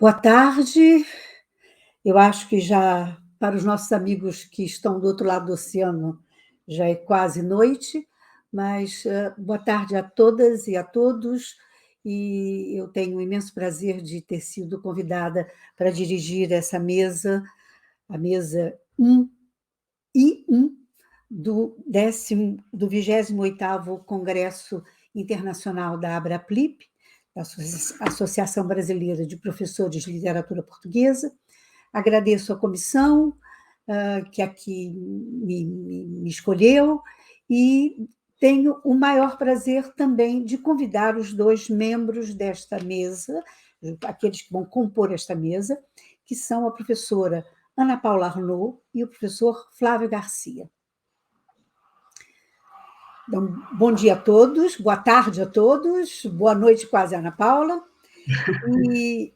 Boa tarde. Eu acho que já para os nossos amigos que estão do outro lado do oceano já é quase noite, mas boa tarde a todas e a todos. E eu tenho o imenso prazer de ter sido convidada para dirigir essa mesa, a mesa 1I1 do 28º Congresso Internacional da Abraplip, da Associação Brasileira de Professores de Literatura Portuguesa. Agradeço à comissão que aqui me escolheu e tenho o maior prazer também de convidar os dois membros desta mesa, aqueles que vão compor esta mesa, que são a professora Ana Paula Arnaud e o professor Flávio Garcia. Então, bom dia a todos, boa tarde a todos, boa noite quase, Ana Paula. E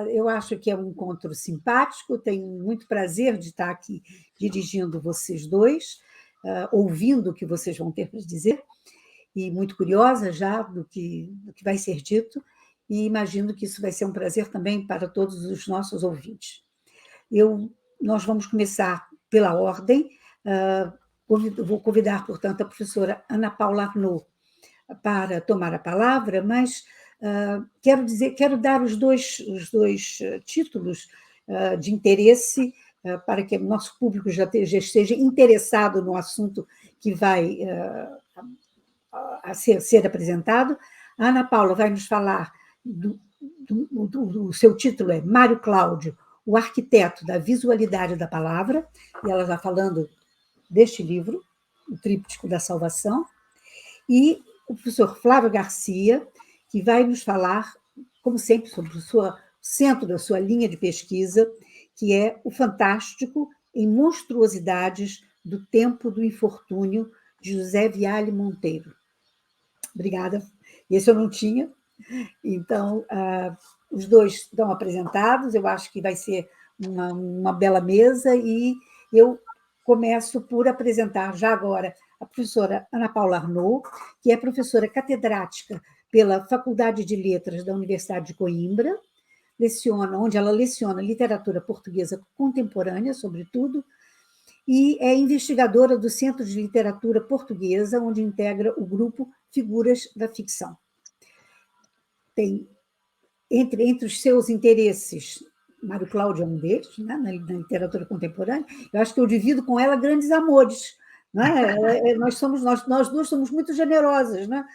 eu acho que é um encontro simpático, tenho muito prazer de estar aqui dirigindo vocês dois, ouvindo o que vocês vão ter para dizer, e muito curiosa já do que vai ser dito, e imagino que isso vai ser um prazer também para todos os nossos ouvintes. Nós vamos começar pela ordem, vou convidar, portanto, a professora Ana Paula Arnaud para tomar a palavra, mas quero dar os dois títulos de interesse para que o nosso público já esteja interessado no assunto que vai ser apresentado. A Ana Paula vai nos falar o seu título é Mário Cláudio, o arquiteto da visualidade da palavra, e ela está falando deste livro, O Tríptico da Salvação, e o professor Flávio Garcia, que vai nos falar, como sempre, sobre o centro da sua linha de pesquisa, que é o fantástico em monstruosidades do tempo do infortúnio, de José Viale Monteiro. Obrigada. Esse eu não tinha. Então, os dois estão apresentados, eu acho que vai ser uma bela mesa, e eu começo por apresentar já agora a professora Ana Paula Arnaud, que é professora catedrática pela Faculdade de Letras da Universidade de Coimbra, onde ela leciona literatura portuguesa contemporânea, sobretudo, e é investigadora do Centro de Literatura Portuguesa, onde integra o grupo Figuras da Ficção. Tem, entre os seus interesses, Mário Cláudio é um deles, né, na literatura contemporânea. Eu acho que eu divido com ela grandes amores, né? Nós duas somos muito generosas, né?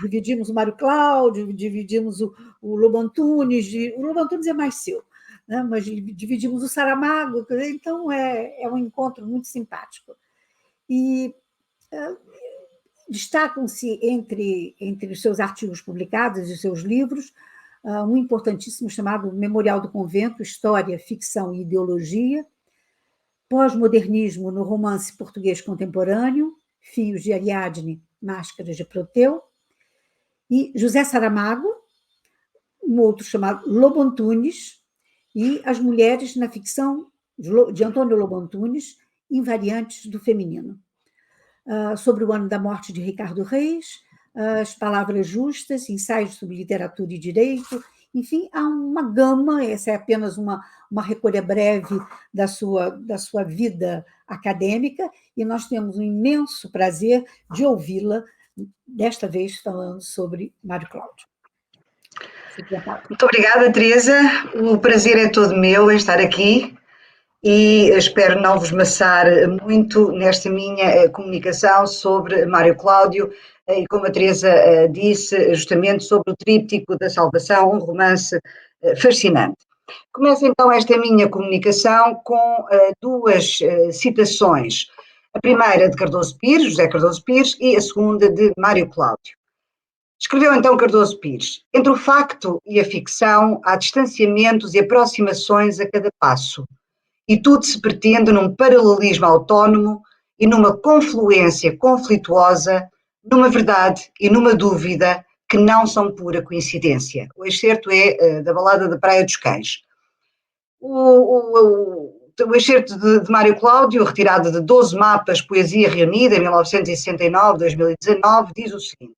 Dividimos o Mário Cláudio, dividimos o Lobo Antunes, o Lobo Antunes é mais seu, né? Mas dividimos o Saramago, então é um encontro muito simpático. E destacam-se entre os seus artigos publicados e os seus livros um importantíssimo chamado Memorial do Convento, História, Ficção e Ideologia, Pós-modernismo no romance português contemporâneo, Fios de Ariadne, Máscaras de Proteu, e José Saramago, um outro chamado Lobo Antunes, e As Mulheres na Ficção, de Antônio Lobo Antunes, Invariantes do Feminino. Sobre o ano da morte de Ricardo Reis, As Palavras Justas, Ensaios sobre Literatura e Direito, enfim, há uma gama, essa é apenas uma recolha breve da sua vida acadêmica, e nós temos um imenso prazer de ouvi-la, desta vez falando sobre Mário Cláudio. Muito obrigada, Teresa, o prazer é todo meu em estar aqui, e espero não vos maçar muito nesta minha comunicação sobre Mário Cláudio, e como a Teresa disse, justamente sobre o Tríptico da Salvação, um romance fascinante. Começo então esta minha comunicação com duas citações. A primeira de Cardoso Pires, José Cardoso Pires, e a segunda de Mário Cláudio. Escreveu então Cardoso Pires: entre o facto e a ficção há distanciamentos e aproximações a cada passo, e tudo se pretende num paralelismo autónomo e numa confluência conflituosa, numa verdade e numa dúvida que não são pura coincidência. O excerto é da Balada da Praia dos Cães. O excerto de Mário Cláudio, retirado de 12 mapas Poesia Reunida, em 1969-2019, diz o seguinte: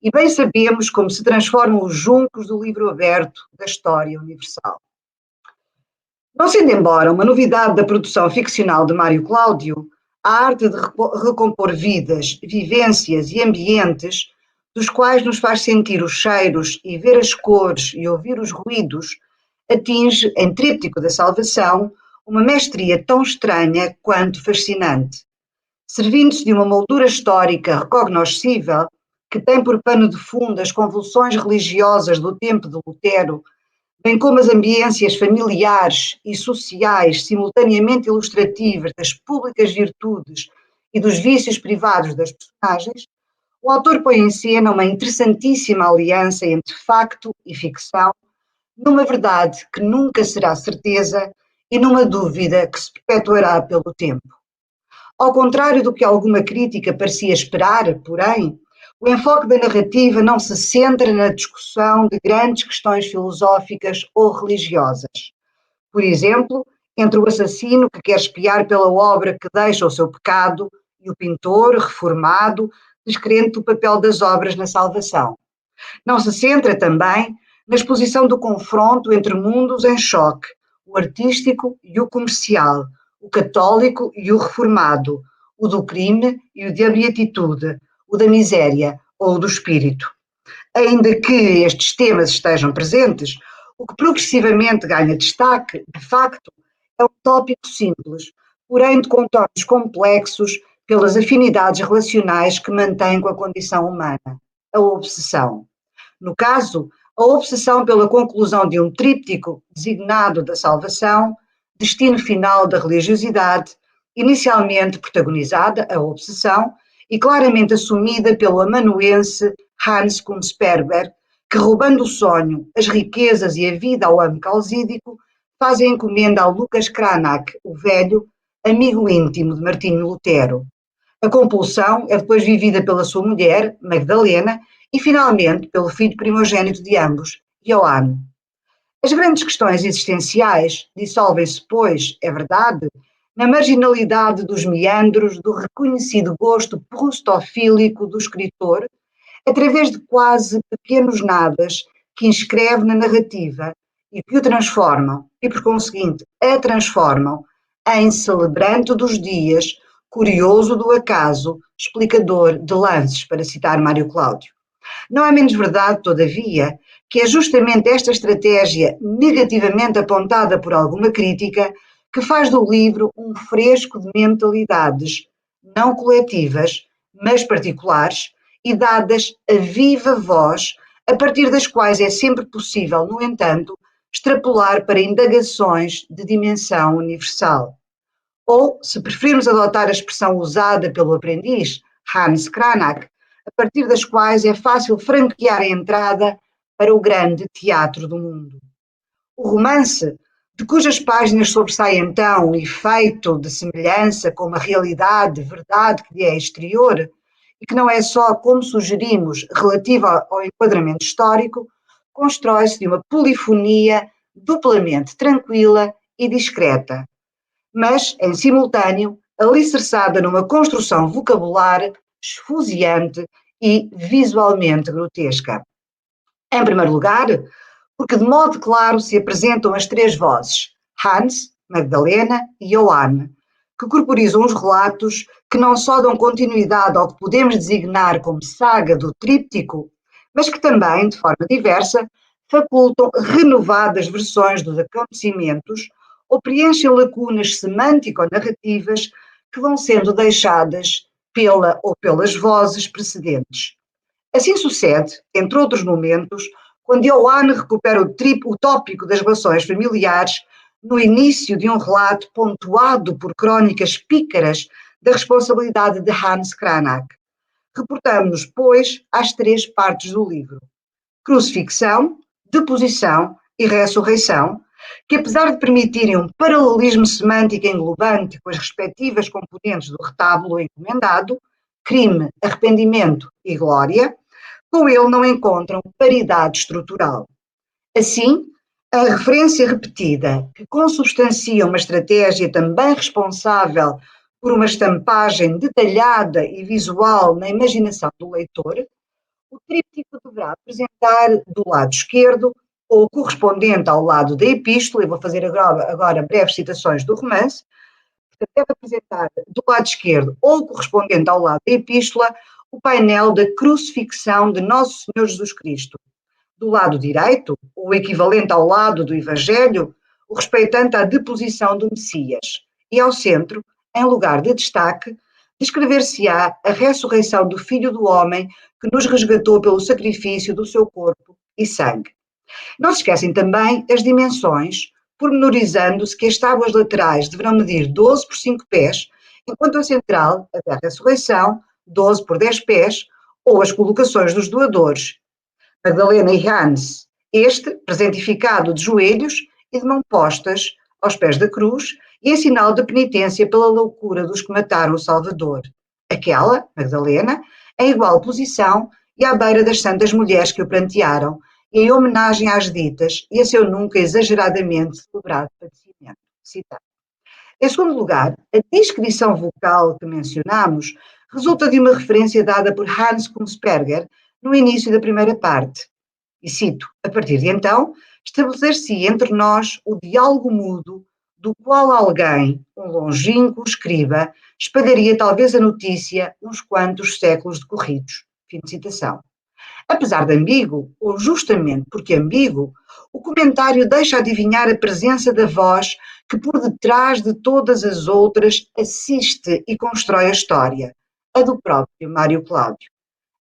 e bem sabemos como se transformam os juncos do livro aberto da história universal. Não sendo embora uma novidade da produção ficcional de Mário Cláudio, a arte de recompor vidas, vivências e ambientes dos quais nos faz sentir os cheiros e ver as cores e ouvir os ruídos, atinge, em Tríptico da Salvação, uma mestria tão estranha quanto fascinante. Servindo-se de uma moldura histórica recognoscível, que tem por pano de fundo as convulsões religiosas do tempo de Lutero, bem como as ambiências familiares e sociais simultaneamente ilustrativas das públicas virtudes e dos vícios privados das personagens, o autor põe em cena uma interessantíssima aliança entre facto e ficção, numa verdade que nunca será certeza e numa dúvida que se perpetuará pelo tempo. Ao contrário do que alguma crítica parecia esperar, porém, o enfoque da narrativa não se centra na discussão de grandes questões filosóficas ou religiosas. Por exemplo, entre o assassino que quer expiar pela obra que deixa o seu pecado e o pintor reformado, descrente do papel das obras na salvação. Não se centra também na exposição do confronto entre mundos em choque, o artístico e o comercial, o católico e o reformado, o do crime e o da beatitude, o da miséria ou o do espírito. Ainda que estes temas estejam presentes, o que progressivamente ganha destaque, de facto, é um tópico simples, porém de contornos complexos pelas afinidades relacionais que mantém com a condição humana, a obsessão. No caso, a obsessão pela conclusão de um tríptico designado da salvação, destino final da religiosidade, inicialmente protagonizada, a obsessão, e claramente assumida pelo amanuense Hans Kunzberger, que, roubando o sonho, as riquezas e a vida ao amo calzídico, faz a encomenda ao Lucas Cranach, o velho, amigo íntimo de Martinho Lutero. A compulsão é depois vivida pela sua mulher, Magdalena, e finalmente pelo filho primogênito de ambos, Johann. As grandes questões existenciais dissolvem-se, pois, é verdade, na marginalidade dos meandros do reconhecido gosto proustofílico do escritor, através de quase pequenos nadas que inscreve na narrativa e que o transformam, e por conseguinte a transformam, em celebrante dos dias, curioso do acaso, explicador de lances, para citar Mário Cláudio. Não é menos verdade, todavia, que é justamente esta estratégia negativamente apontada por alguma crítica que faz do livro um fresco de mentalidades não coletivas, mas particulares e dadas a viva voz, a partir das quais é sempre possível, no entanto, extrapolar para indagações de dimensão universal. Ou, se preferirmos adotar a expressão usada pelo aprendiz, Hans Cranach, a partir das quais é fácil franquear a entrada para o grande teatro do mundo. O romance, de cujas páginas sobressai então o efeito de semelhança com uma realidade, verdade que lhe é exterior, e que não é só, como sugerimos, relativa ao enquadramento histórico, constrói-se de uma polifonia duplamente tranquila e discreta, mas, em simultâneo, alicerçada numa construção vocabular esfuziante e visualmente grotesca. Em primeiro lugar, porque de modo claro se apresentam as três vozes, Hans, Magdalena e Johann, que corporizam os relatos que não só dão continuidade ao que podemos designar como saga do tríptico, mas que também, de forma diversa, facultam renovadas versões dos acontecimentos ou preenchem lacunas semântico-narrativas que vão sendo deixadas pela ou pelas vozes precedentes. Assim sucede, entre outros momentos, quando Johann recupera o tópico das relações familiares no início de um relato pontuado por crónicas pícaras da responsabilidade de Hans Cranach. Reportamos-nos, pois, às três partes do livro: crucifixão, deposição e ressurreição, que apesar de permitirem um paralelismo semântico englobante com as respectivas componentes do retábulo encomendado, crime, arrependimento e glória, com ele não encontram paridade estrutural. Assim, a referência repetida, que consubstancia uma estratégia também responsável por uma estampagem detalhada e visual na imaginação do leitor, o tríptico deverá apresentar do lado esquerdo, ou correspondente ao lado da epístola, eu vou fazer agora breves citações do romance, deve apresentar do lado esquerdo ou correspondente ao lado da epístola o painel da crucifixão de Nosso Senhor Jesus Cristo. Do lado direito, o equivalente ao lado do Evangelho, o respeitante à deposição do Messias. E ao centro, em lugar de destaque, descrever-se-á a ressurreição do Filho do Homem que nos resgatou pelo sacrifício do seu corpo e sangue. Não se esquecem também as dimensões, pormenorizando-se que as tábuas laterais deverão medir 12 por 5 pés, enquanto a central, até a ressurreição, 12 por 10 pés, ou as colocações dos doadores, Magdalena e Hans, este presentificado de joelhos e de mãos postas aos pés da cruz, e em sinal de penitência pela loucura dos que mataram o Salvador. Aquela, Magdalena, em igual posição e à beira das santas mulheres que o prantearam, e em homenagem às ditas e a seu nunca exageradamente celebrado padecimento. Citado. Em segundo lugar, a descrição vocal que mencionamos resulta de uma referência dada por Hans Kunzberger no início da primeira parte. E cito, a partir de então, estabelecer-se entre nós o diálogo mudo do qual alguém, um longínquo escriba, espalharia talvez a notícia uns quantos séculos decorridos. Fim de citação. Apesar de ambíguo, ou justamente porque ambíguo, o comentário deixa adivinhar a presença da voz que por detrás de todas as outras assiste e constrói a história, a do próprio Mário Cláudio.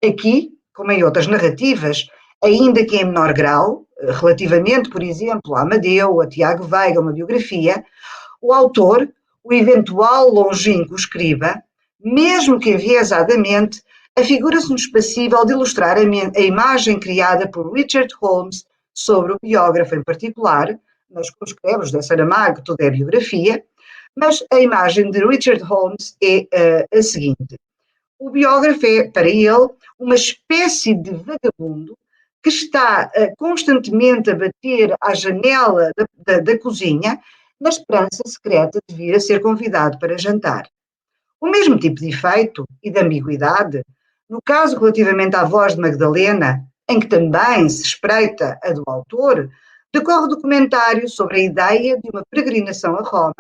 Aqui, como em outras narrativas, ainda que em menor grau, relativamente, por exemplo, a Amadeu, a Tiago Veiga, uma biografia, o autor, o eventual longínquo escriba, mesmo que enviesadamente, afigura-se-nos passível de ilustrar a imagem criada por Richard Holmes sobre o biógrafo em particular, mas com os escrevos da Saramago, tudo é biografia, mas a imagem de Richard Holmes é a seguinte. O biógrafo é, para ele, uma espécie de vagabundo que está constantemente a bater à janela da cozinha na esperança secreta de vir a ser convidado para jantar. O mesmo tipo de efeito e de ambiguidade, no caso relativamente à voz de Magdalena, em que também se espreita a do autor, decorre do comentário sobre a ideia de uma peregrinação a Roma,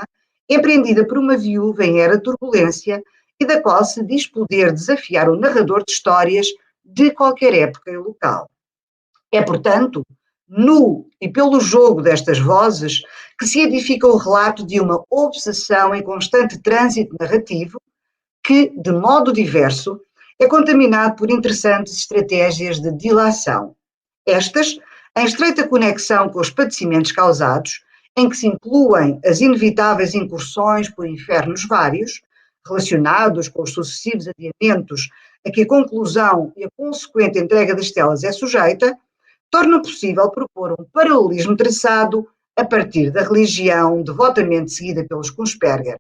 empreendida por uma viúva em era de turbulência e da qual se diz poder desafiar o narrador de histórias de qualquer época e local. É, portanto, no e pelo jogo destas vozes que se edifica o relato de uma obsessão em constante trânsito narrativo que, de modo diverso, é contaminado por interessantes estratégias de dilação. Estas, em estreita conexão com os padecimentos causados, em que se incluem as inevitáveis incursões por infernos vários, relacionados com os sucessivos adiamentos a que a conclusão e a consequente entrega das telas é sujeita, torna possível propor um paralelismo traçado a partir da religião devotamente seguida pelos Kunzberger.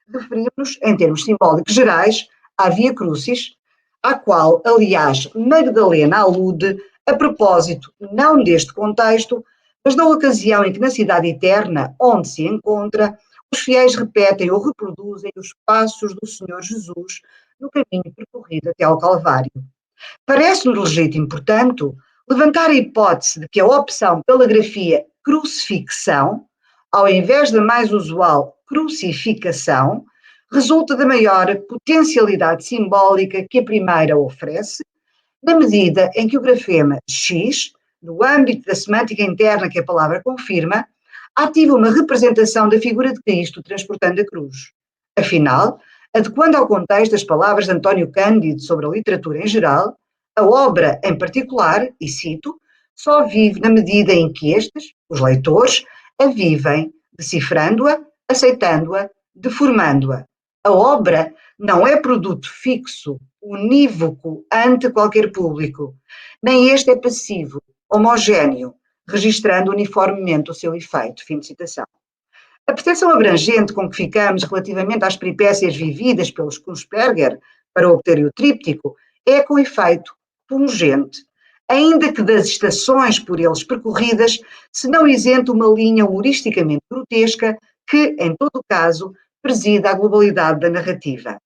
Referimos-nos, em termos simbólicos gerais, à Via Crucis, à qual, aliás, Magdalena alude a propósito não deste contexto, mas da ocasião em que na cidade eterna, onde se encontra, os fiéis repetem ou reproduzem os passos do Senhor Jesus no caminho percorrido até ao Calvário. Parece-nos legítimo, portanto, levantar a hipótese de que a opção pela grafia crucifixão, ao invés da mais usual crucificação, resulta da maior potencialidade simbólica que a primeira oferece, na medida em que o grafema X, no âmbito da semântica interna que a palavra confirma, ativa uma representação da figura de Cristo transportando a cruz. Afinal, adequando ao contexto as palavras de António Cândido sobre a literatura em geral, a obra, em particular, e cito, só vive na medida em que estes, os leitores, a vivem, decifrando-a, aceitando-a, deformando-a. A obra não é produto fixo, unívoco ante qualquer público, nem este é passivo, homogéneo, registrando uniformemente o seu efeito. Fim de citação. A percepção abrangente com que ficamos relativamente às peripécias vividas pelos Kunzberger para obter o tríptico é com efeito pungente, ainda que das estações por eles percorridas se não isenta uma linha humoristicamente grotesca que, em todo caso, presida à globalidade da narrativa.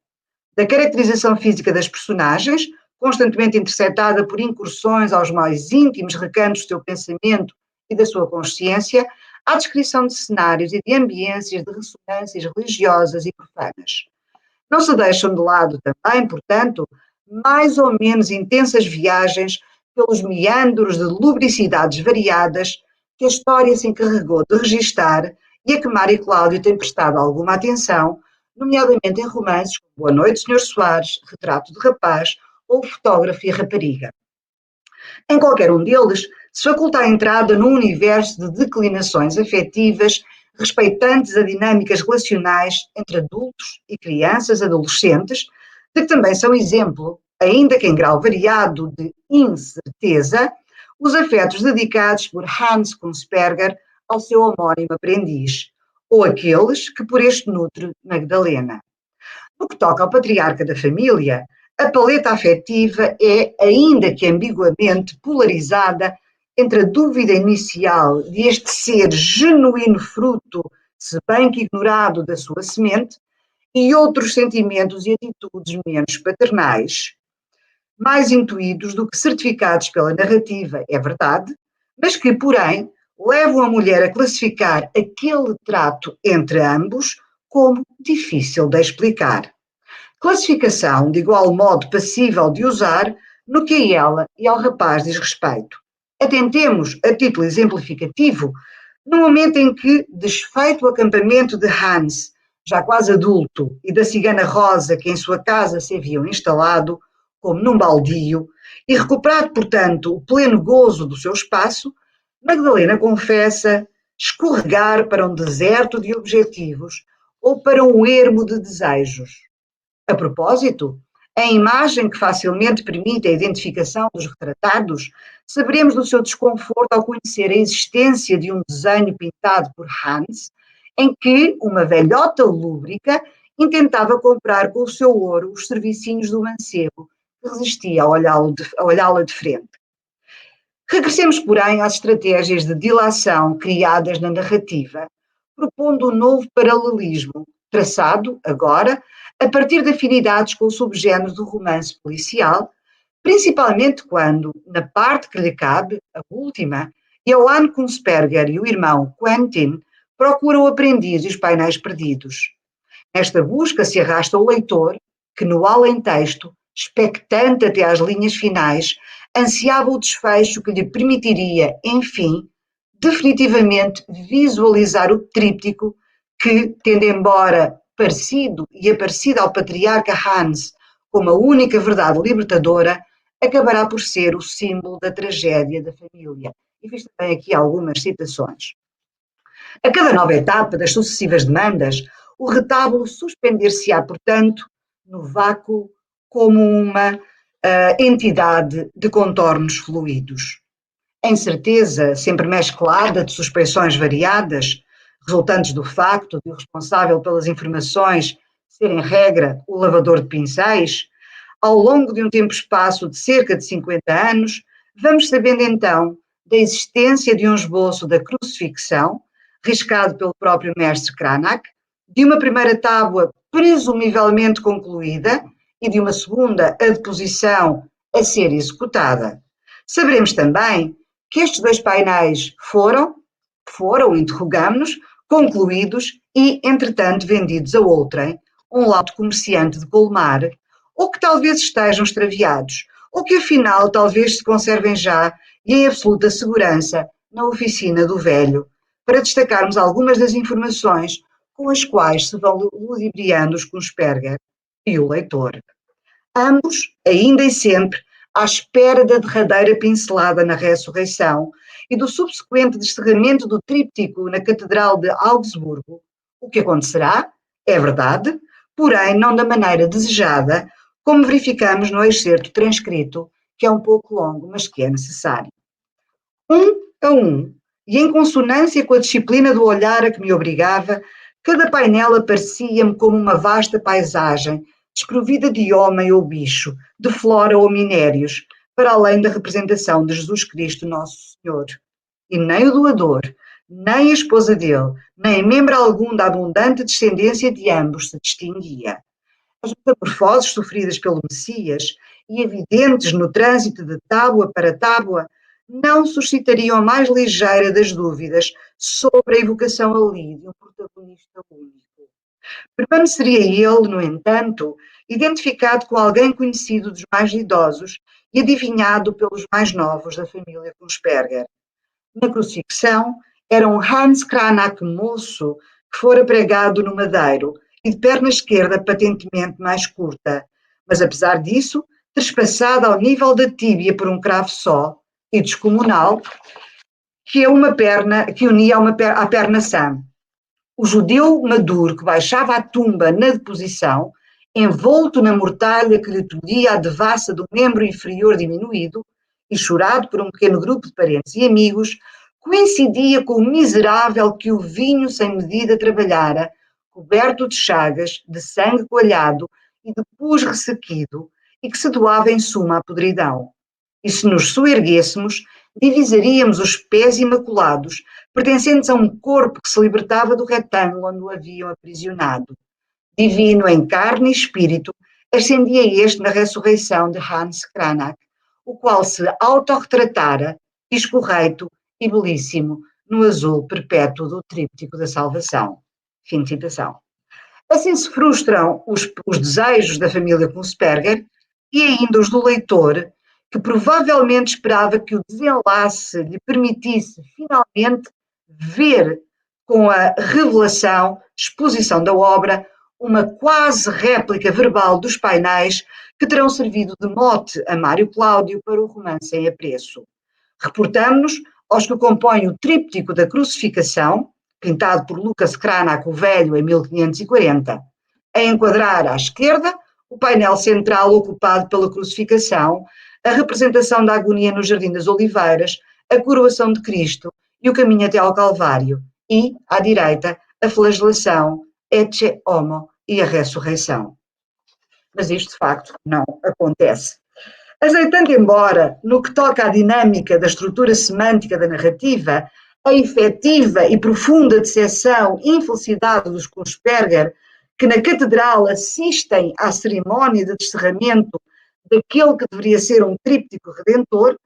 Da caracterização física das personagens, constantemente interceptada por incursões aos mais íntimos recantos do seu pensamento e da sua consciência, à descrição de cenários e de ambiências de ressonâncias religiosas e profanas. Não se deixam de lado também, portanto, mais ou menos intensas viagens pelos meandros de lubricidades variadas que a história se encarregou de registar e a que Mário Cláudio tem prestado alguma atenção, nomeadamente em romances como Boa Noite, Sr. Soares, Retrato de Rapaz ou Fotógrafo e Rapariga. Em qualquer um deles, se faculta a entrada num universo de declinações afetivas respeitantes a dinâmicas relacionais entre adultos e crianças, adolescentes, de que também são exemplo, ainda que em grau variado de incerteza, os afetos dedicados por Hans Kunzberger ao seu homónimo aprendiz, ou aqueles que por este nutre Magdalena. No que toca ao patriarca da família, a paleta afetiva é, ainda que ambiguamente, polarizada entre a dúvida inicial de este ser genuíno fruto, se bem que ignorado, da sua semente, e outros sentimentos e atitudes menos paternais, mais intuídos do que certificados pela narrativa, é verdade, mas que, porém, levam a mulher a classificar aquele trato entre ambos como difícil de explicar. Classificação, de igual modo, passível de usar no que a ela e ao rapaz diz respeito. Atentemos, a título exemplificativo, no momento em que, desfeito o acampamento de Hans, já quase adulto, e da cigana Rosa que em sua casa se haviam instalado, como num baldio, e recuperado, portanto, o pleno gozo do seu espaço, Magdalena confessa escorregar para um deserto de objetivos ou para um ermo de desejos. A propósito, a imagem que facilmente permite a identificação dos retratados, saberemos do seu desconforto ao conhecer a existência de um desenho pintado por Hans, em que uma velhota lúbrica intentava comprar com o seu ouro os servicinhos do mancebo, que resistia a olhá-la de frente. Regressemos, porém, às estratégias de dilação criadas na narrativa, propondo um novo paralelismo, traçado, agora, a partir de afinidades com o subgénero do romance policial, principalmente quando, na parte que lhe cabe, a última, Johann Kunzberger e o irmão Quentin procuram o aprendiz e os painéis perdidos. Nesta busca se arrasta o leitor, que no além-texto, expectante até às linhas finais, ansiava o desfecho que lhe permitiria, enfim, definitivamente visualizar o tríptico que, tendo embora parecido e aparecido ao patriarca Hans como a única verdade libertadora, acabará por ser o símbolo da tragédia da família. E fiz também aqui algumas citações. A cada nova etapa das sucessivas demandas, o retábulo suspender-se-á, portanto, no vácuo como uma entidade de contornos fluidos. A incerteza, sempre mesclada de suspeições variadas, resultantes do facto de o responsável pelas informações ser, em regra, o lavador de pincéis, ao longo de um tempo-espaço de cerca de 50 anos, vamos sabendo então da existência de um esboço da crucifixão, riscado pelo próprio mestre Cranach, de uma primeira tábua presumivelmente concluída e de uma segunda a deposição a ser executada. Saberemos também que estes dois painéis foram, interrogamos-nos, concluídos e, entretanto, vendidos a outrem, um laudo comerciante de Colmar, ou que talvez estejam extraviados, ou que afinal talvez se conservem já e em absoluta segurança na oficina do velho, para destacarmos algumas das informações com as quais se vão ludibriando os Kunzberger e o leitor. Ambos, ainda e sempre, à espera da derradeira pincelada na ressurreição e do subsequente descerramento do tríptico na Catedral de Augsburgo, o que acontecerá, é verdade, porém não da maneira desejada, como verificamos no excerto transcrito, que é um pouco longo, mas que é necessário. Um a um, e em consonância com a disciplina do olhar a que me obrigava, cada painel aparecia-me como uma vasta paisagem, desprovida de homem ou bicho, de flora ou minérios, para além da representação de Jesus Cristo Nosso Senhor. E nem o doador, nem a esposa dele, nem membro algum da abundante descendência de ambos se distinguia. As metamorfoses sofridas pelo Messias e evidentes no trânsito de tábua para tábua não suscitariam a mais ligeira das dúvidas sobre a evocação ali de um protagonista único. Permaneceria ele, no entanto, identificado com alguém conhecido dos mais idosos e adivinhado pelos mais novos da família Kunsperger. Na crucifixão, era um Hans Cranach moço que fora pregado no madeiro e de perna esquerda patentemente mais curta, mas apesar disso, trespassada ao nível da tíbia por um cravo só e descomunal, que unia à perna sã. O judeu maduro que baixava à tumba na deposição, envolto na mortalha que lhe tolhia a devassa do membro inferior diminuído e chorado por um pequeno grupo de parentes e amigos, coincidia com o miserável que o vinho sem medida trabalhara, coberto de chagas, de sangue coalhado e de pus ressequido, e que se doava em suma à podridão. E se nos soerguêssemos, divisaríamos os pés imaculados, pertencentes a um corpo que se libertava do retângulo onde o haviam aprisionado. Divino em carne e espírito, ascendia este na ressurreição de Hans Cranach, o qual se autorretratara, escorreito e belíssimo, no azul perpétuo do tríptico da salvação. Fim de citação. Assim se frustram os desejos da família Kunsperger e ainda os do leitor, que provavelmente esperava que o desenlace lhe permitisse finalmente ver com a revelação, exposição da obra, uma quase réplica verbal dos painéis que terão servido de mote a Mário Cláudio para o romance em apreço. Reportamo-nos aos que compõem o tríptico da crucificação, pintado por Lucas Cranach o Velho em 1540. A enquadrar à esquerda, o painel central ocupado pela crucificação, a representação da agonia no Jardim das Oliveiras, a coroação de Cristo e o caminho até ao Calvário, e, à direita, a flagelação, Ecce Homo e a ressurreição. Mas isto, de facto, não acontece. Azeitando embora, no que toca à dinâmica da estrutura semântica da narrativa, a efetiva e profunda decepção e infelicidade dos Kunsperger, que na catedral assistem à cerimónia de descerramento daquele que deveria ser um tríptico redentor,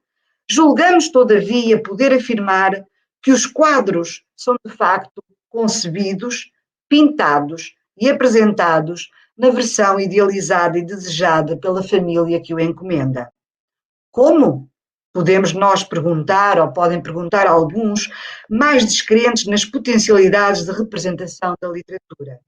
julgamos, todavia, poder afirmar que os quadros são, de facto, concebidos, pintados e apresentados na versão idealizada e desejada pela família que o encomenda. Como? Podemos nós perguntar, ou podem perguntar alguns, mais descrentes nas potencialidades de representação da literatura.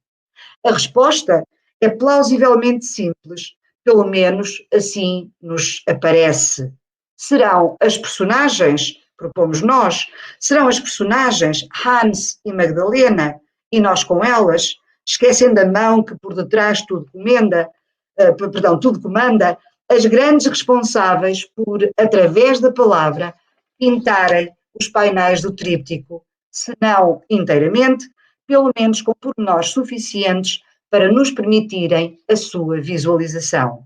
A resposta é plausivelmente simples, pelo menos assim nos aparece. Serão as personagens, propomos nós, serão as personagens Hans e Magdalena, e nós com elas, esquecendo a mão que por detrás tudo comanda, as grandes responsáveis por, através da palavra, pintarem os painéis do tríptico, se não inteiramente, pelo menos com pormenores suficientes para nos permitirem a sua visualização.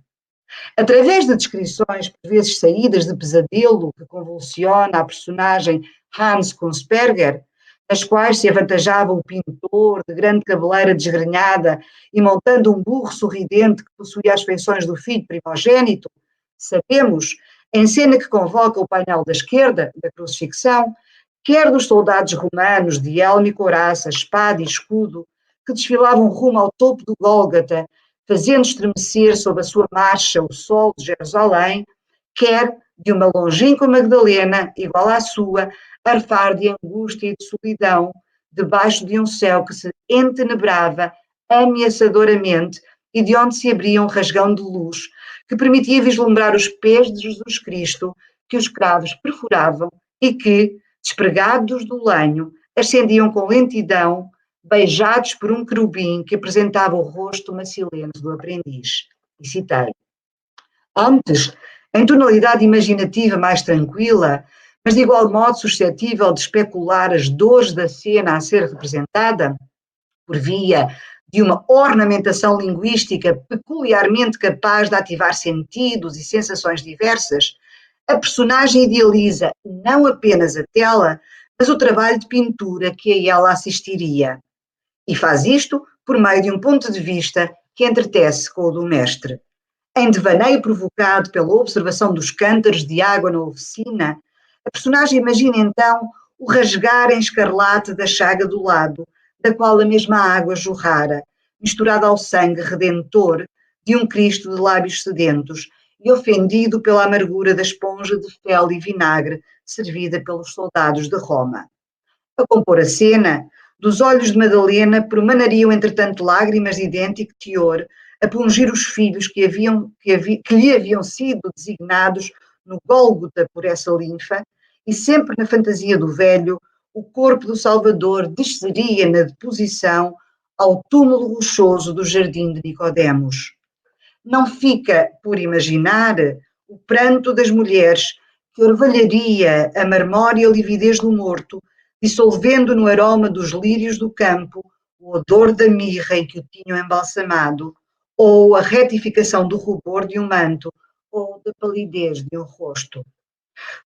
Através de descrições, por vezes saídas de pesadelo, que convulsiona a personagem Hans Kunsperger, nas quais se avantajava o pintor de grande cabeleira desgrenhada e montando um burro sorridente que possuía as feições do filho primogênito, sabemos, em cena que convoca o painel da esquerda, da crucifixão, quer dos soldados romanos de elmo e couraça, espada e escudo, que desfilavam rumo ao topo do Gólgata, fazendo estremecer sob a sua marcha o sol de Jerusalém, quer de uma longínqua Magdalena, igual à sua, arfar de angústia e de solidão, debaixo de um céu que se entenebrava ameaçadoramente e de onde se abria um rasgão de luz que permitia vislumbrar os pés de Jesus Cristo que os cravos perfuravam e que, despregados do lenho, ascendiam com lentidão, beijados por um querubim que apresentava o rosto macilento do aprendiz. E citei. Antes, em tonalidade imaginativa mais tranquila, mas de igual modo suscetível de especular as dores da cena a ser representada, por via de uma ornamentação linguística peculiarmente capaz de ativar sentidos e sensações diversas, a personagem idealiza não apenas a tela, mas o trabalho de pintura que a ela assistiria. E faz isto por meio de um ponto de vista que entretece com o do mestre. Em devaneio provocado pela observação dos cântaros de água na oficina, a personagem imagina então o rasgar em escarlate da chaga do lado, da qual a mesma água jorrara, misturada ao sangue redentor de um Cristo de lábios sedentos e ofendido pela amargura da esponja de fel e vinagre servida pelos soldados de Roma. A compor a cena, dos olhos de Madalena promanariam entretanto lágrimas de idêntico teor a pungir os filhos que lhe haviam sido designados no Gólgota por essa linfa, e sempre na fantasia do velho, o corpo do Salvador desceria na deposição ao túmulo rochoso do jardim de Nicodemos. Não fica por imaginar o pranto das mulheres que orvalharia a marmórea lividez do morto, dissolvendo no aroma dos lírios do campo o odor da mirra em que o tinham embalsamado, ou a retificação do rubor de um manto, ou da palidez de um rosto.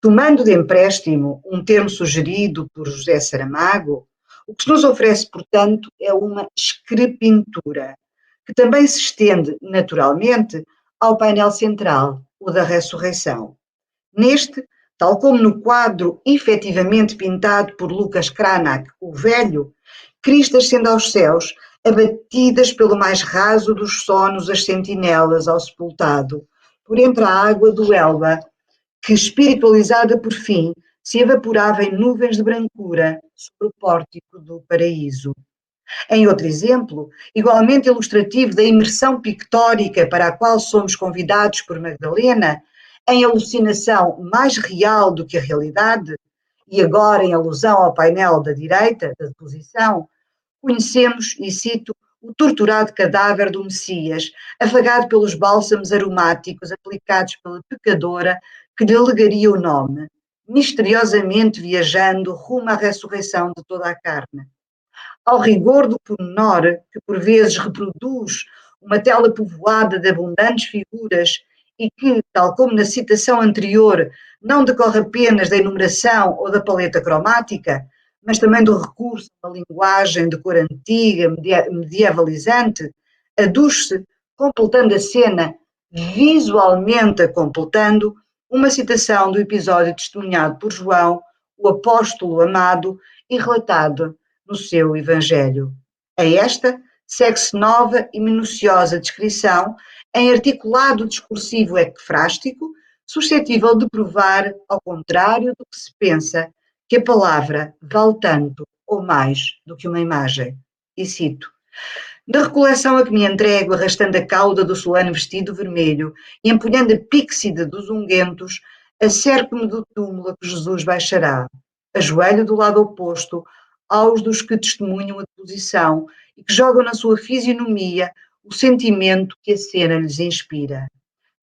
Tomando de empréstimo um termo sugerido por José Saramago, o que se nos oferece, portanto, é uma escrepintura, que também se estende, naturalmente, ao painel central, o da ressurreição. Neste, tal como no quadro efetivamente pintado por Lucas Cranach, o Velho, Cristo ascende aos céus, abatidas pelo mais raso dos sonos as sentinelas ao sepultado, por entre a água do Elba, que, espiritualizada por fim, se evaporava em nuvens de brancura sobre o pórtico do paraíso. Em outro exemplo, igualmente ilustrativo da imersão pictórica para a qual somos convidados por Magdalena, em alucinação mais real do que a realidade, e agora em alusão ao painel da direita da deposição, conhecemos, e cito, o torturado cadáver do Messias, afagado pelos bálsamos aromáticos aplicados pela pecadora que lhe legaria o nome, misteriosamente viajando rumo à ressurreição de toda a carne. Ao rigor do pormenor, que por vezes reproduz uma tela povoada de abundantes figuras e que, tal como na citação anterior, não decorre apenas da enumeração ou da paleta cromática, mas também do recurso a uma linguagem de cor antiga, medievalizante, aduz-se, completando a cena, visualmente a completando, uma citação do episódio testemunhado por João, o apóstolo amado, e relatado no seu Evangelho. A esta segue-se nova e minuciosa descrição em articulado discursivo ecfrástico, suscetível de provar, ao contrário do que se pensa, que a palavra vale tanto ou mais do que uma imagem. E cito: da recoleção a que me entrego, arrastando a cauda do solano vestido vermelho e empunhando a píxide dos unguentos, acerco-me do túmulo a que Jesus baixará, ajoelho do lado oposto aos dos que testemunham a deposição e que jogam na sua fisionomia o sentimento que a cena lhes inspira.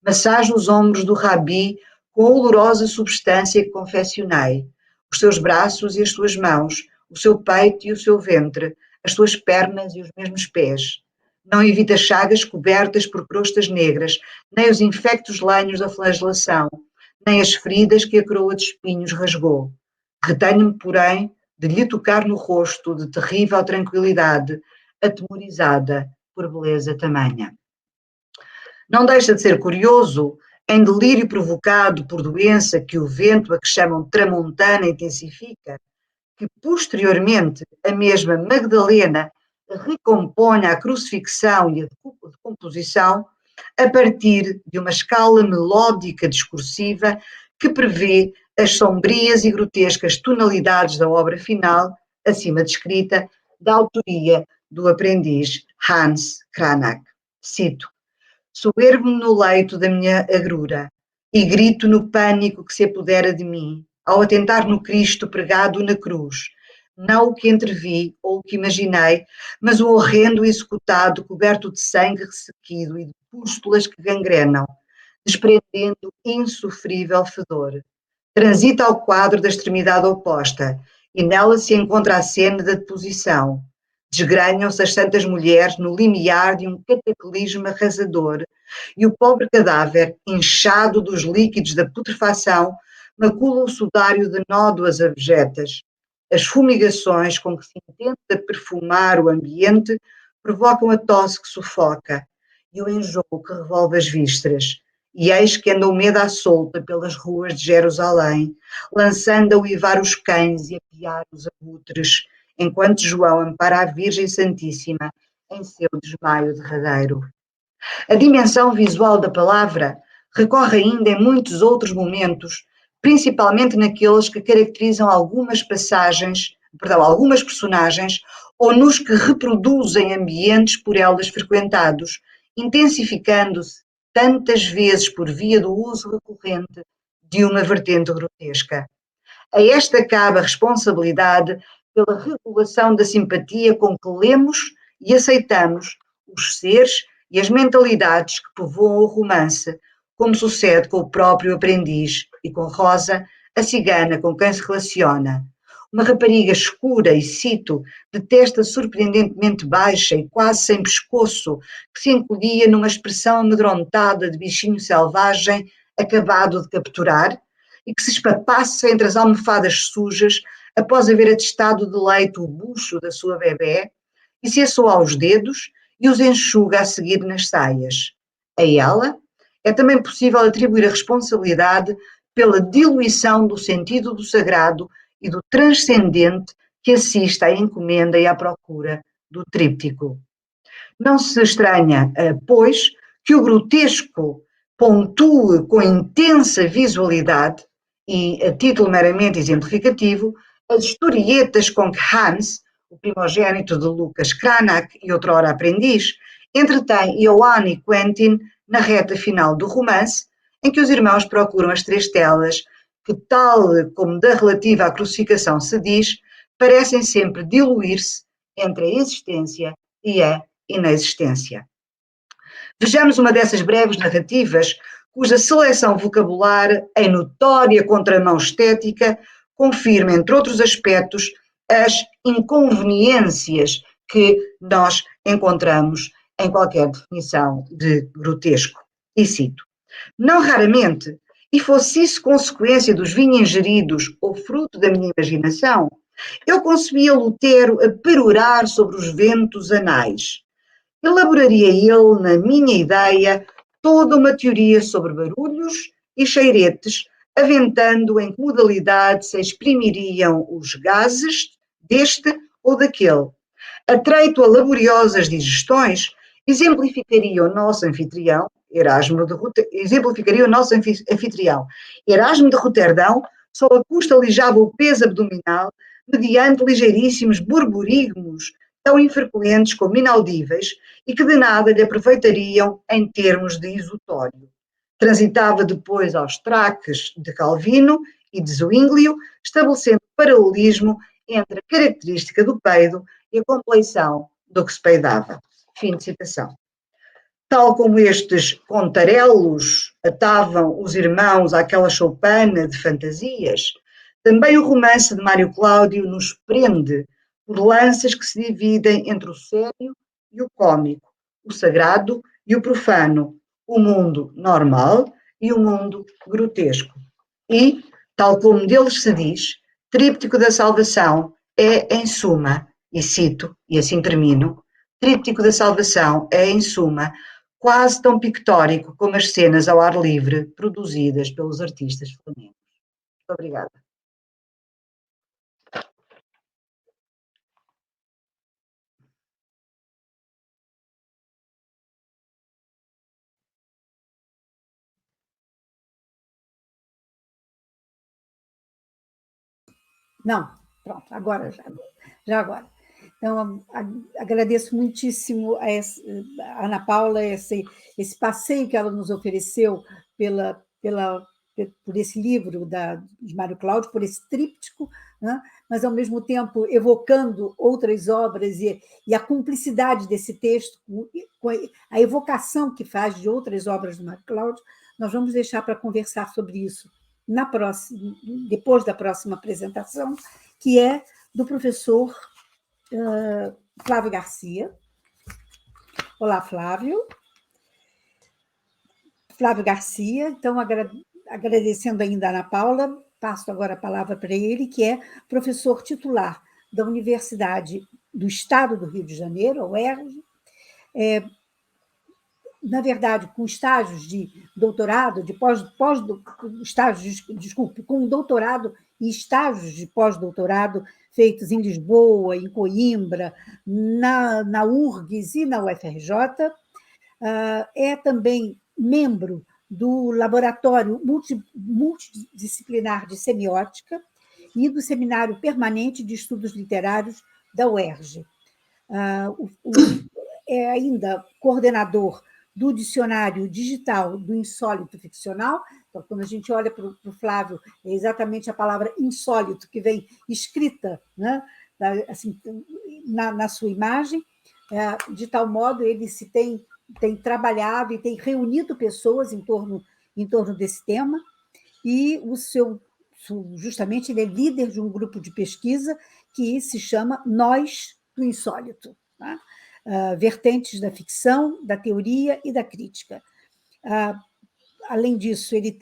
Massajo os ombros do rabi com a olorosa substância que confeccionei, os seus braços e as suas mãos, o seu peito e o seu ventre, as suas pernas e os mesmos pés. Não evita chagas cobertas por crostas negras, nem os infectos lenhos da flagelação, nem as feridas que a coroa de espinhos rasgou. Retenho-me, porém, de lhe tocar no rosto de terrível tranquilidade, atemorizada por beleza tamanha. Não deixa de ser curioso, em delírio provocado por doença que o vento a que chamam tramontana intensifica, que posteriormente a mesma Magdalena recomponha a crucifixão e a decomposição a partir de uma escala melódica discursiva que prevê as sombrias e grotescas tonalidades da obra final, acima descrita, da autoria do aprendiz Hans Cranach. Cito: soergo-me no leito da minha agrura e grito no pânico que se apodera de mim, ao atentar no Cristo pregado na cruz, não o que entrevi ou o que imaginei, mas o horrendo executado coberto de sangue ressequido e de pústulas que gangrenam, desprendendo insofrível fedor. Transita ao quadro da extremidade oposta e nela se encontra a cena da deposição. Desgranham-se as santas mulheres no limiar de um cataclismo arrasador e o pobre cadáver, inchado dos líquidos da putrefação, macula o sudário de nódoas abjetas. As fumigações com que se intenta perfumar o ambiente provocam a tosse que sufoca e o enjoo que revolve as vísceras. E eis que anda o medo à solta pelas ruas de Jerusalém, lançando a uivar os cães e a piar os abutres, enquanto João ampara a Virgem Santíssima em seu desmaio derradeiro. A dimensão visual da palavra recorre ainda em muitos outros momentos, principalmente naqueles que caracterizam algumas personagens, ou nos que reproduzem ambientes por elas frequentados, intensificando-se tantas vezes por via do uso recorrente de uma vertente grotesca. A esta cabe a responsabilidade pela regulação da simpatia com que lemos e aceitamos os seres e as mentalidades que povoam o romance, como sucede com o próprio aprendiz e com Rosa, a cigana com quem se relaciona. Uma rapariga escura, e cito, de testa surpreendentemente baixa e quase sem pescoço, que se encolhia numa expressão amedrontada de bichinho selvagem acabado de capturar, e que se espapassa entre as almofadas sujas após haver atestado de leite o bucho da sua bebé, e se assoa aos dedos e os enxuga a seguir nas saias. A ela é também possível atribuir a responsabilidade pela diluição do sentido do sagrado e do transcendente que assiste à encomenda e à procura do tríptico. Não se estranha, pois, que o grotesco pontue com intensa visualidade e, a título meramente exemplificativo, as historietas com que Hans, o primogênito de Lucas Cranach e outrora aprendiz, entretém Johann e Quentin na reta final do romance, em que os irmãos procuram as três telas que, tal como da relativa à crucificação se diz, parecem sempre diluir-se entre a existência e a inexistência. Vejamos uma dessas breves narrativas cuja seleção vocabular, em notória contramão estética, confirma, entre outros aspectos, as inconveniências que nós encontramos em qualquer definição de grotesco. E cito: não raramente, e fosse isso consequência dos vinhos ingeridos ou fruto da minha imaginação, eu concebia Lutero a perorar sobre os ventos anais. Elaboraria ele, na minha ideia, toda uma teoria sobre barulhos e cheiretes, aventando em que modalidade se exprimiriam os gases deste ou daquele. Atreito a laboriosas digestões, exemplificaria o nosso anfitrião, Erasmo de Roterdão, sob a custa alijava o peso abdominal, mediante ligeiríssimos borborigmos, tão infrequentes como inaudíveis, e que de nada lhe aproveitariam em termos de isotório. Transitava depois aos traques de Calvino e de Zwinglio, estabelecendo paralelismo entre a característica do peido e a compleição do que se peidava. Fim de citação. Tal como estes contarelos atavam os irmãos àquela choupana de fantasias, também o romance de Mário Cláudio nos prende por lanças que se dividem entre o sério e o cômico, o sagrado e o profano, o mundo normal e o mundo grotesco. E, tal como deles se diz, tríptico da salvação é, em suma, e cito, e assim termino, tríptico da salvação é, em suma, quase tão pictórico como as cenas ao ar livre produzidas pelos artistas flamencos. Muito obrigada. Não, pronto, agora já agora. Então, agradeço muitíssimo a Ana Paula esse passeio que ela nos ofereceu por esse livro de Mário Cláudio, por esse tríptico, né? Mas, ao mesmo tempo, evocando outras obras e a cumplicidade desse texto, com a evocação que faz de outras obras do Mário Cláudio. Nós vamos deixar para conversar sobre isso depois da próxima apresentação, que é do professor Flávio Garcia. Olá, Flávio. Flávio Garcia. Então, agradecendo ainda a Ana Paula, passo agora a palavra para ele, que é professor titular da Universidade do Estado do Rio de Janeiro, a UERJ, na verdade, com estágios de doutorado, de estágios, desculpe, com doutorado e estágios de pós-doutorado feitos em Lisboa, em Coimbra, na URGS e na UFRJ. É também membro do Laboratório Multidisciplinar de Semiótica e do Seminário Permanente de Estudos Literários da UERJ. É ainda coordenador do Dicionário Digital do Insólito Ficcional. Então, quando a gente olha para o Flávio, é exatamente a palavra insólito que vem escrita, né, assim, na sua imagem, de tal modo ele se tem trabalhado e tem reunido pessoas em torno desse tema, e justamente ele é líder de um grupo de pesquisa que se chama Nós do Insólito, tá? Vertentes da ficção, da teoria e da crítica. Além disso, ele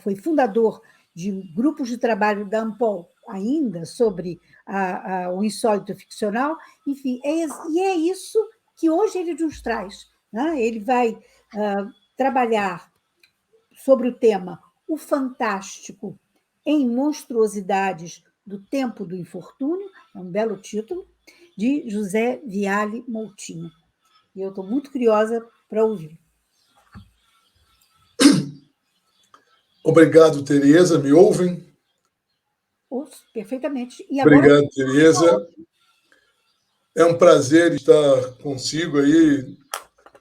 foi fundador de grupos de trabalho da Ampol, ainda sobre o insólito ficcional. Enfim, e é isso que hoje ele nos traz, né? Ele vai trabalhar sobre o tema O Fantástico em Monstruosidades do Tempo do Infortúnio, é um belo título, de José Viale Moutinho. E eu estou muito curiosa para ouvir. Obrigado, Tereza. Me ouvem? Ouço perfeitamente. E agora... Obrigado, Tereza. É um prazer estar consigo aí,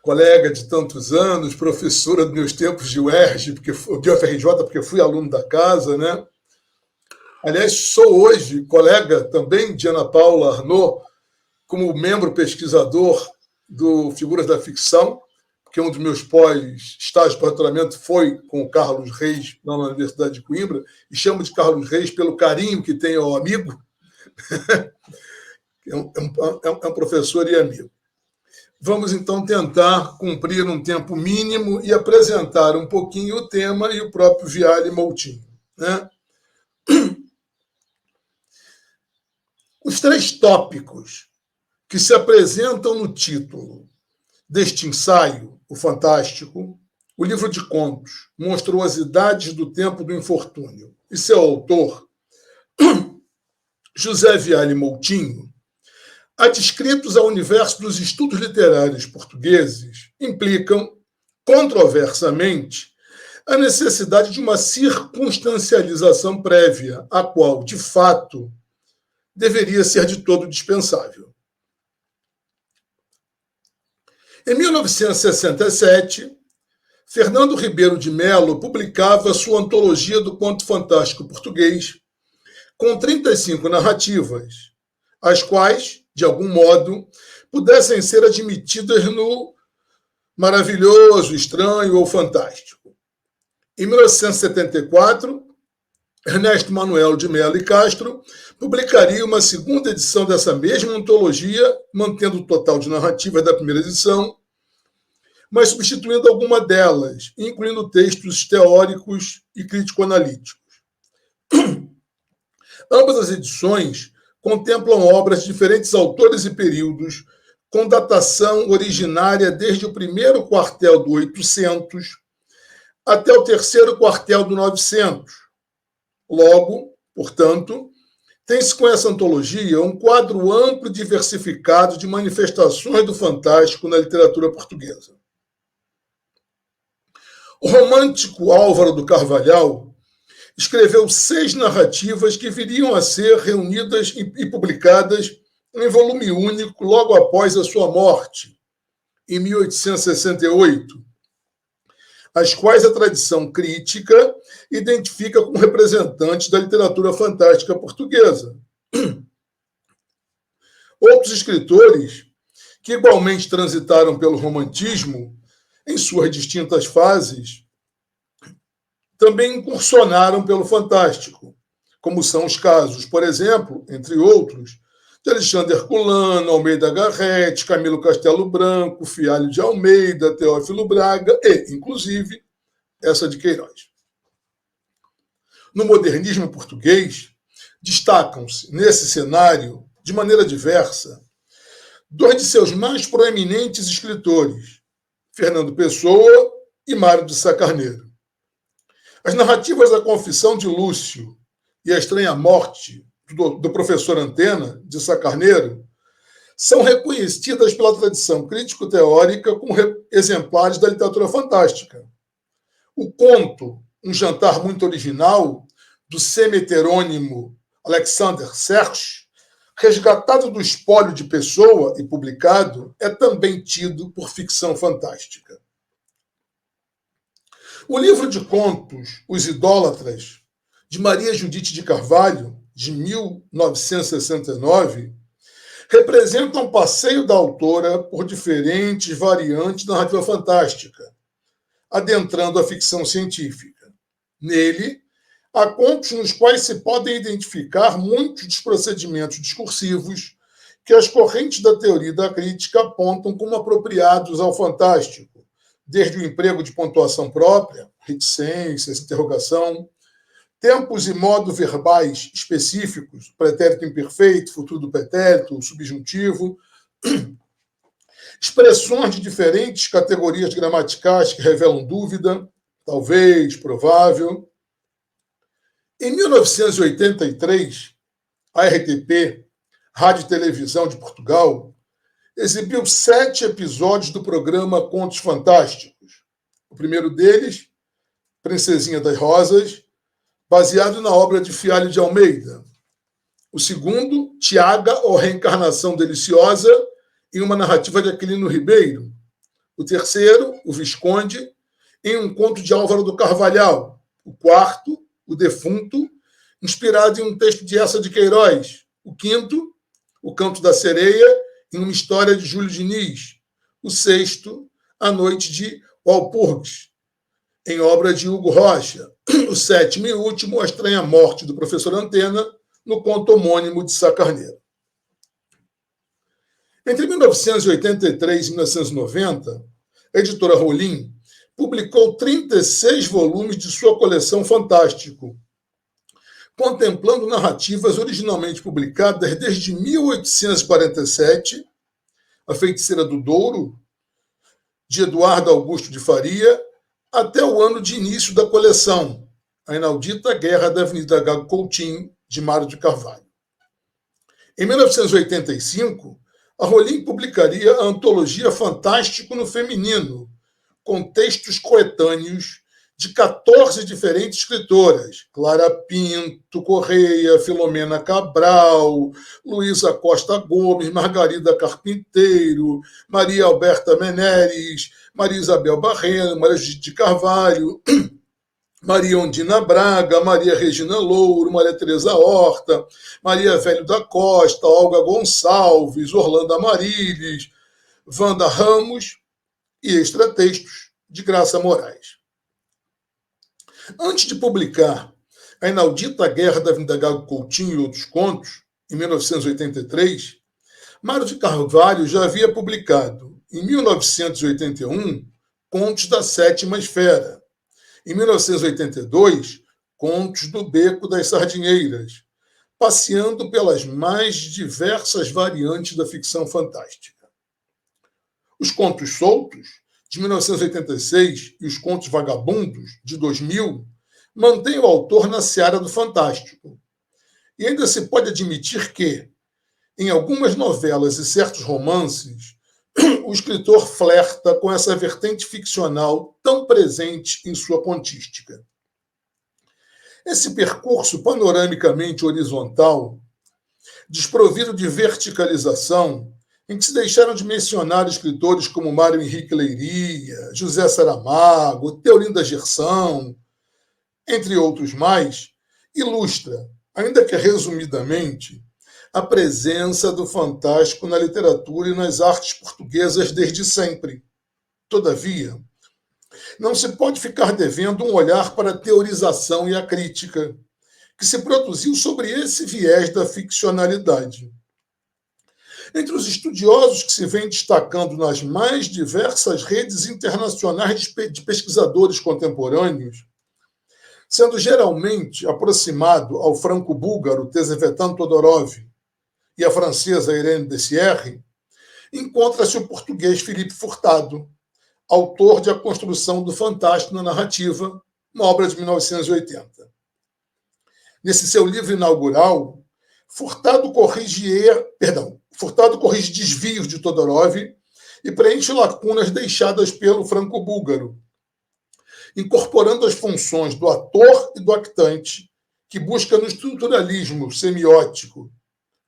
colega de tantos anos, professora dos meus tempos de UERJ, de UFRJ, porque fui aluno da casa, né? Aliás, sou hoje colega também de Ana Paula Arnaud, como membro pesquisador do Figuras da Ficção, que um dos meus estágios de doutoramento foi com o Carlos Reis, na Universidade de Coimbra, e chamo de Carlos Reis pelo carinho que tem ao amigo. É um professor e amigo. Vamos, então, tentar cumprir um tempo mínimo e apresentar um pouquinho o tema e o próprio Viale Moutinho, né? Os 3 tópicos que se apresentam no título deste ensaio, O Fantástico, o livro de contos Monstruosidades do Tempo do Infortúnio, e seu autor, José Viale Moutinho, adscritos ao universo dos estudos literários portugueses, implicam, controversamente, a necessidade de uma circunstancialização prévia, a qual, de fato, deveria ser de todo dispensável. Em 1967, Fernando Ribeiro de Mello publicava sua antologia do conto fantástico português, com 35 narrativas, as quais, de algum modo, pudessem ser admitidas no maravilhoso, estranho ou fantástico. Em 1974, Ernesto Manuel de Mello e Castro publicaria uma segunda edição dessa mesma antologia, mantendo o total de narrativas da primeira edição, mas substituindo alguma delas, incluindo textos teóricos e crítico-analíticos. Ambas as edições contemplam obras de diferentes autores e períodos, com datação originária desde o primeiro quartel do 800 até o terceiro quartel do 900. Logo, portanto, tem-se com essa antologia um quadro amplo e diversificado de manifestações do fantástico na literatura portuguesa. O romântico Álvaro do Carvalhal escreveu 6 narrativas que viriam a ser reunidas e publicadas em volume único logo após a sua morte, em 1868, as quais a tradição crítica identifica como representantes da literatura fantástica portuguesa. Outros escritores, que igualmente transitaram pelo romantismo em suas distintas fases, também incursionaram pelo fantástico, como são os casos, por exemplo, entre outros, de Alexandre Herculano, Almeida Garrett, Camilo Castelo Branco, Fialho de Almeida, Teófilo Braga e, inclusive, essa de Queiroz. No modernismo português, destacam-se, nesse cenário, de maneira diversa, 2 de seus mais proeminentes escritores, Fernando Pessoa e Mário de Sá Carneiro. As narrativas da Confissão de Lúcio e a Estranha Morte do professor Antena, de Sá Carneiro, são reconhecidas pela tradição crítico-teórica como exemplares da literatura fantástica. O conto Um Jantar Muito Original, do semi-heterônimo Alexander Serge, resgatado do espólio de Pessoa e publicado, é também tido por ficção fantástica. O livro de contos Os Idólatras, de Maria Judite de Carvalho, de 1969, representa um passeio da autora por diferentes variantes da narrativa fantástica, adentrando a ficção científica. Nele, há contos nos quais se podem identificar muitos dos procedimentos discursivos que as correntes da teoria e da crítica apontam como apropriados ao fantástico, desde o emprego de pontuação própria, reticências, interrogação, tempos e modos verbais específicos, pretérito imperfeito, futuro do pretérito, subjuntivo, expressões de diferentes categorias gramaticais que revelam dúvida, talvez, provável. Em 1983, a RTP, Rádio e Televisão de Portugal, exibiu 7 episódios do programa Contos Fantásticos. O primeiro deles, Princesinha das Rosas, baseado na obra de Fialho de Almeida. O segundo, Tiaga ou Reencarnação Deliciosa, em uma narrativa de Aquilino Ribeiro. O terceiro, O Visconde, em um conto de Álvaro do Carvalhal. O quarto, O Defunto, inspirado em um texto de Eça de Queiroz. O quinto, O Canto da Sereia, em uma história de Júlio Diniz. O sexto, A Noite de Walpurgis, em obra de Hugo Rocha. O sétimo e último, A Estranha Morte do professor Antena, no conto homônimo de Sá Carneiro. Entre 1983 e 1990, a editora Rolim publicou 36 volumes de sua coleção Fantástico, contemplando narrativas originalmente publicadas desde 1847, A Feiticeira do Douro, de Eduardo Augusto de Faria, até o ano de início da coleção, A Inaudita Guerra da Avenida Gago Coutinho, de Mário de Carvalho. Em 1985, a Rolim publicaria a antologia Fantástico no Feminino, com textos coetâneos de 14 diferentes escritoras: Clara Pinto Correia, Filomena Cabral, Luísa Costa Gomes, Margarida Carpinteiro, Maria Alberta Meneres, Maria Isabel Barreno, Maria Judite de Carvalho, Maria Ondina Braga, Maria Regina Louro, Maria Teresa Horta, Maria Velho da Costa, Olga Gonçalves, Orlando Amarilis, Wanda Ramos e extratextos de Graça Moraes. Antes de publicar A Inaudita Guerra da Avenida Gago Coutinho e Outros Contos, em 1983, Mário de Carvalho já havia publicado, em 1981, Contos da Sétima Esfera. Em 1982, Contos do Beco das Sardinheiras, passeando pelas mais diversas variantes da ficção fantástica. Os Contos Soltos, de 1986, e os Contos Vagabundos, de 2000, mantêm o autor na seara do fantástico. E ainda se pode admitir que, em algumas novelas e certos romances, o escritor flerta com essa vertente ficcional tão presente em sua contística. Esse percurso panoramicamente horizontal, desprovido de verticalização, em que se deixaram de mencionar escritores como Mário Henrique Leiria, José Saramago, Teolinda Gerson, entre outros mais, ilustra, ainda que resumidamente, a presença do fantástico na literatura e nas artes portuguesas desde sempre. Todavia, não se pode ficar devendo um olhar para a teorização e a crítica, que se produziu sobre esse viés da ficcionalidade. Entre os estudiosos que se vêm destacando nas mais diversas redes internacionais de pesquisadores contemporâneos, sendo geralmente aproximado ao franco-búlgaro Tezevetan Todorov e a francesa Irene Dessierre, encontra-se o português Felipe Furtado, autor de A Construção do Fantástico na Narrativa, uma obra de 1980. Nesse seu livro inaugural, Furtado corrige desvios de Todorov e preenche lacunas deixadas pelo franco-búlgaro, incorporando as funções do ator e do actante, que busca no estruturalismo semiótico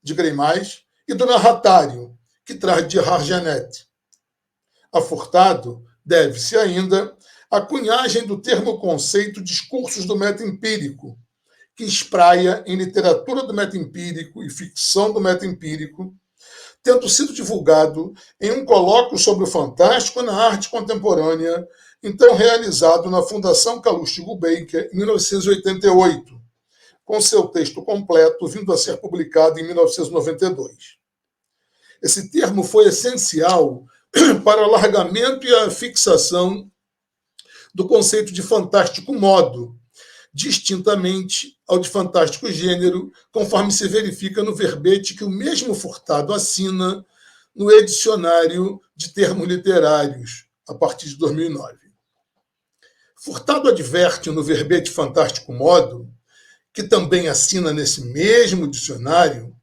de Greimas e do narratário, que traz de Harjanet. A Furtado deve-se ainda à cunhagem do termo-conceito discursos do meta-empírico, que espraia em literatura do meta-empírico e ficção do meta-empírico, tendo sido divulgado em um colóquio sobre o fantástico na arte contemporânea, então realizado na Fundação Calouste Gulbenkian, em 1988, com seu texto completo vindo a ser publicado em 1992. Esse termo foi essencial para o alargamento e a fixação do conceito de fantástico modo, distintamente ao de fantástico gênero, conforme se verifica no verbete que o mesmo Furtado assina no Edicionário de Termos Literários, a partir de 2009. Furtado adverte no verbete fantástico modo, que também assina nesse mesmo dicionário,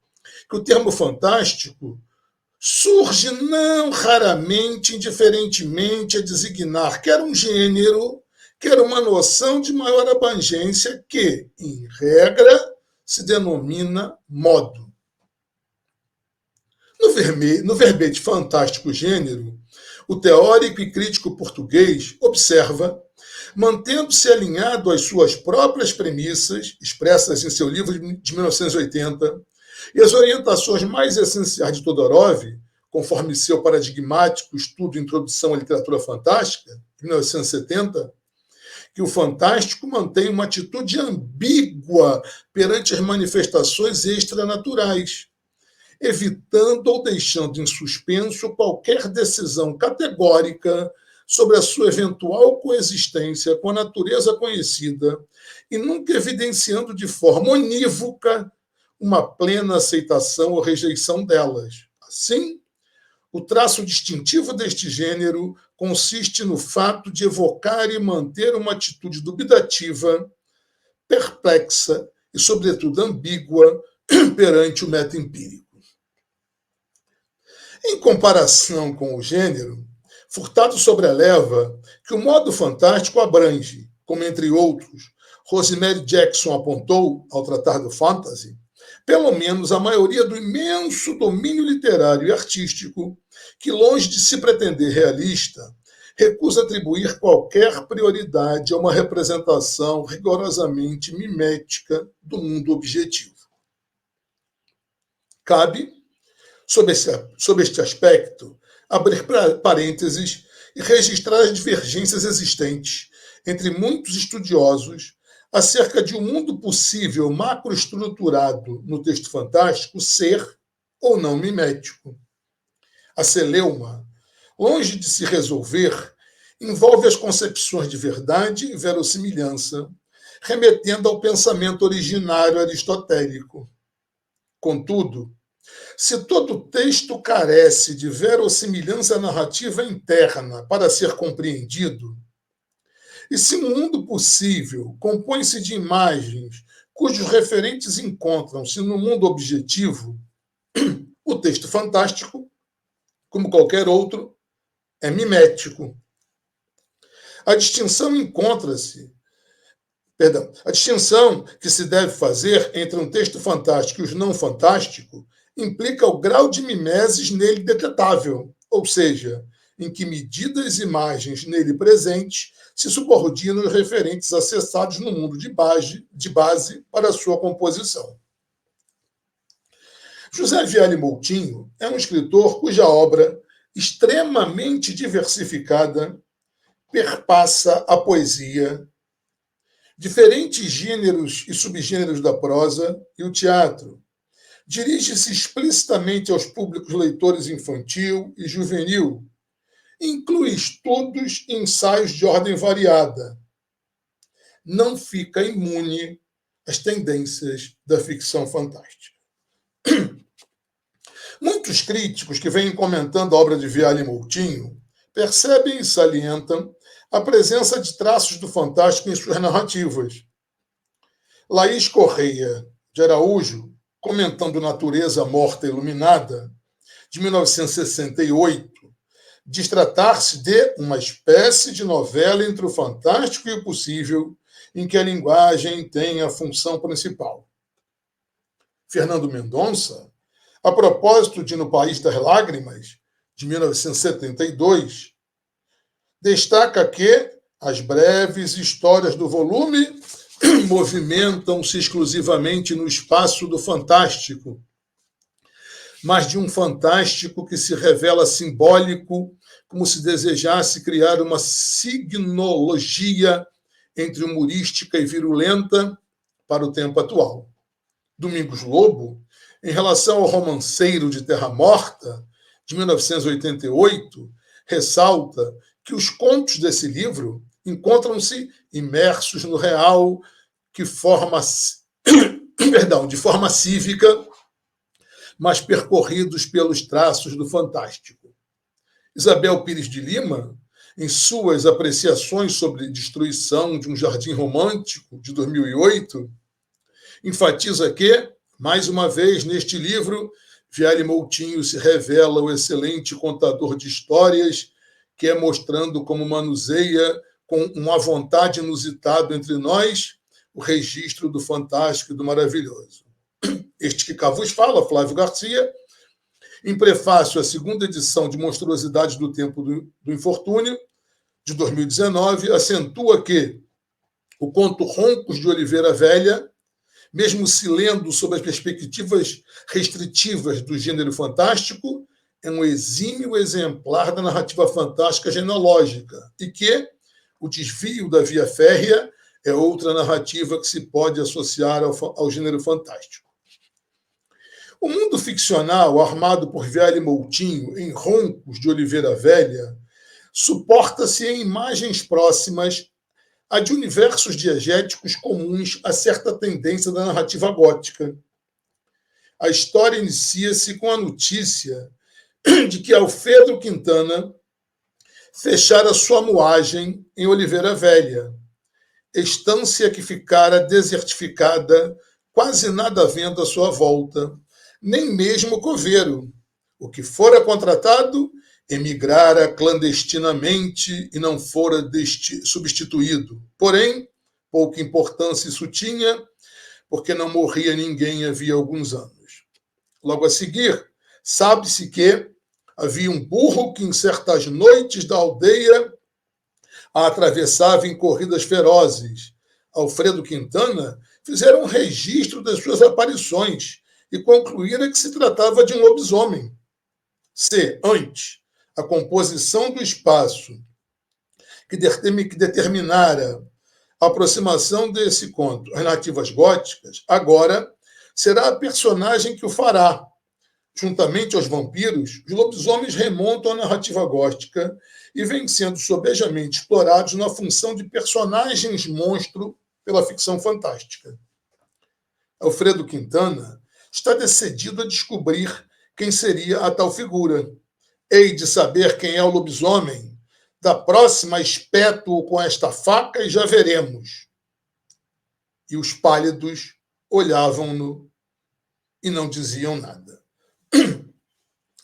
que o termo fantástico surge não raramente, indiferentemente, a designar quer um gênero, quer uma noção de maior abrangência que, em regra, se denomina modo. No verbete fantástico gênero, o teórico e crítico português observa, mantendo-se alinhado às suas próprias premissas, expressas em seu livro de 1980, e as orientações mais essenciais de Todorov, conforme seu paradigmático estudo Introdução à Literatura Fantástica, de 1970, que o fantástico mantém uma atitude ambígua perante as manifestações extranaturais, evitando ou deixando em suspenso qualquer decisão categórica sobre a sua eventual coexistência com a natureza conhecida e nunca evidenciando de forma unívoca uma plena aceitação ou rejeição delas. Assim, o traço distintivo deste gênero consiste no fato de evocar e manter uma atitude dubitativa, perplexa e, sobretudo, ambígua perante o meta-empírico. Em comparação com o gênero, Furtado sobreleva que o modo fantástico abrange, como entre outros, Rosemary Jackson apontou ao tratar do fantasy, pelo menos a maioria do imenso domínio literário e artístico que, longe de se pretender realista, recusa atribuir qualquer prioridade a uma representação rigorosamente mimética do mundo objetivo. Cabe, sob este aspecto, abrir parênteses e registrar as divergências existentes entre muitos estudiosos acerca de um mundo possível macroestruturado no texto fantástico ser ou não mimético. A celeuma, longe de se resolver, envolve as concepções de verdade e verossimilhança, remetendo ao pensamento originário aristotélico. Contudo, se todo texto carece de verossimilhança narrativa interna para ser compreendido, e se um mundo possível compõe-se de imagens cujos referentes encontram-se no mundo objetivo, o texto fantástico, como qualquer outro, é mimético. A distinção que se deve fazer entre um texto fantástico e os não fantástico implica o grau de mimeses nele detetável, ou seja, em que medida as imagens nele presentes se subordinam aos referentes acessados no mundo de base para a sua composição. José Vieira Moutinho é um escritor cuja obra, extremamente diversificada, perpassa a poesia, diferentes gêneros e subgêneros da prosa e o teatro. Dirige-se explicitamente aos públicos leitores infantil e juvenil. Inclui estudos e ensaios de ordem variada. Não fica imune às tendências da ficção fantástica. Muitos críticos que vêm comentando a obra de Vieira Moutinho percebem e salientam a presença de traços do fantástico em suas narrativas. Laís Correia de Araújo, comentando Natureza Morta Iluminada, de 1968, diz tratar-se de uma espécie de novela entre o fantástico e o possível, em que a linguagem tem a função principal. Fernando Mendonça, a propósito de No País das Lágrimas, de 1972, destaca que as breves histórias do volume movimentam-se exclusivamente no espaço do fantástico, mas de um fantástico que se revela simbólico, como se desejasse criar uma signologia entre humorística e virulenta para o tempo atual. Domingos Lobo, em relação ao Romanceiro de Terra Morta, de 1988, ressalta que os contos desse livro encontram-se imersos no real de forma cívica, mas percorridos pelos traços do fantástico. Isabel Pires de Lima, em suas apreciações sobre Destruição de um Jardim Romântico, de 2008, enfatiza que, mais uma vez, neste livro, Viale Moutinho se revela o excelente contador de histórias, que é mostrando como manuseia, com uma vontade inusitada entre nós, o registro do fantástico e do maravilhoso. Este que cá vos fala, Flávio Garcia, em prefácio à segunda edição de Monstruosidades do Tempo do Infortúnio, de 2019, acentua que o conto Roncos de Oliveira Velha, mesmo se lendo sob as perspectivas restritivas do gênero fantástico, é um exímio exemplar da narrativa fantástica genealógica e que o desvio da via férrea é outra narrativa que se pode associar ao gênero fantástico. O mundo ficcional, armado por Viale Moutinho em Roncos de Oliveira Velha, suporta-se em imagens próximas a de universos diegéticos comuns a certa tendência da narrativa gótica. A história inicia-se com a notícia de que Alfredo Quintana fechara sua moagem em Oliveira Velha, estância que ficara desertificada, quase nada havendo à sua volta, nem mesmo coveiro. O que fora contratado emigrara clandestinamente e não fora substituído. Porém, pouca importância isso tinha, porque não morria ninguém havia alguns anos. Logo a seguir, sabe-se que havia um burro que em certas noites da aldeia a atravessava em corridas ferozes. Alfredo Quintana fizera um registro das suas aparições e concluíra que se tratava de um lobisomem. Se, antes, a composição do espaço que determinara a aproximação desse conto às nativas góticas, agora será a personagem que o fará. Juntamente aos vampiros, os lobisomens remontam à narrativa gótica e vêm sendo sobejamente explorados na função de personagens monstro pela ficção fantástica. Alfredo Quintana está decidido a descobrir quem seria a tal figura. Hei de saber quem é o lobisomem. Da próxima espeto-o com esta faca e já veremos. E os pálidos olhavam-no e não diziam nada.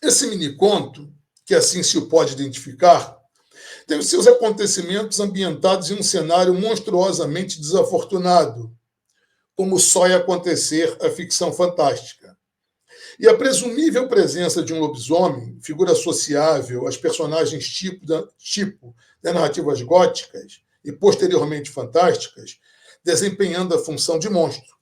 Esse miniconto, que assim se o pode identificar, tem os seus acontecimentos ambientados em um cenário monstruosamente desafortunado, como só ia acontecer a ficção fantástica. E a presumível presença de um lobisomem, figura associável às personagens tipo das narrativas góticas e posteriormente fantásticas, desempenhando a função de monstro.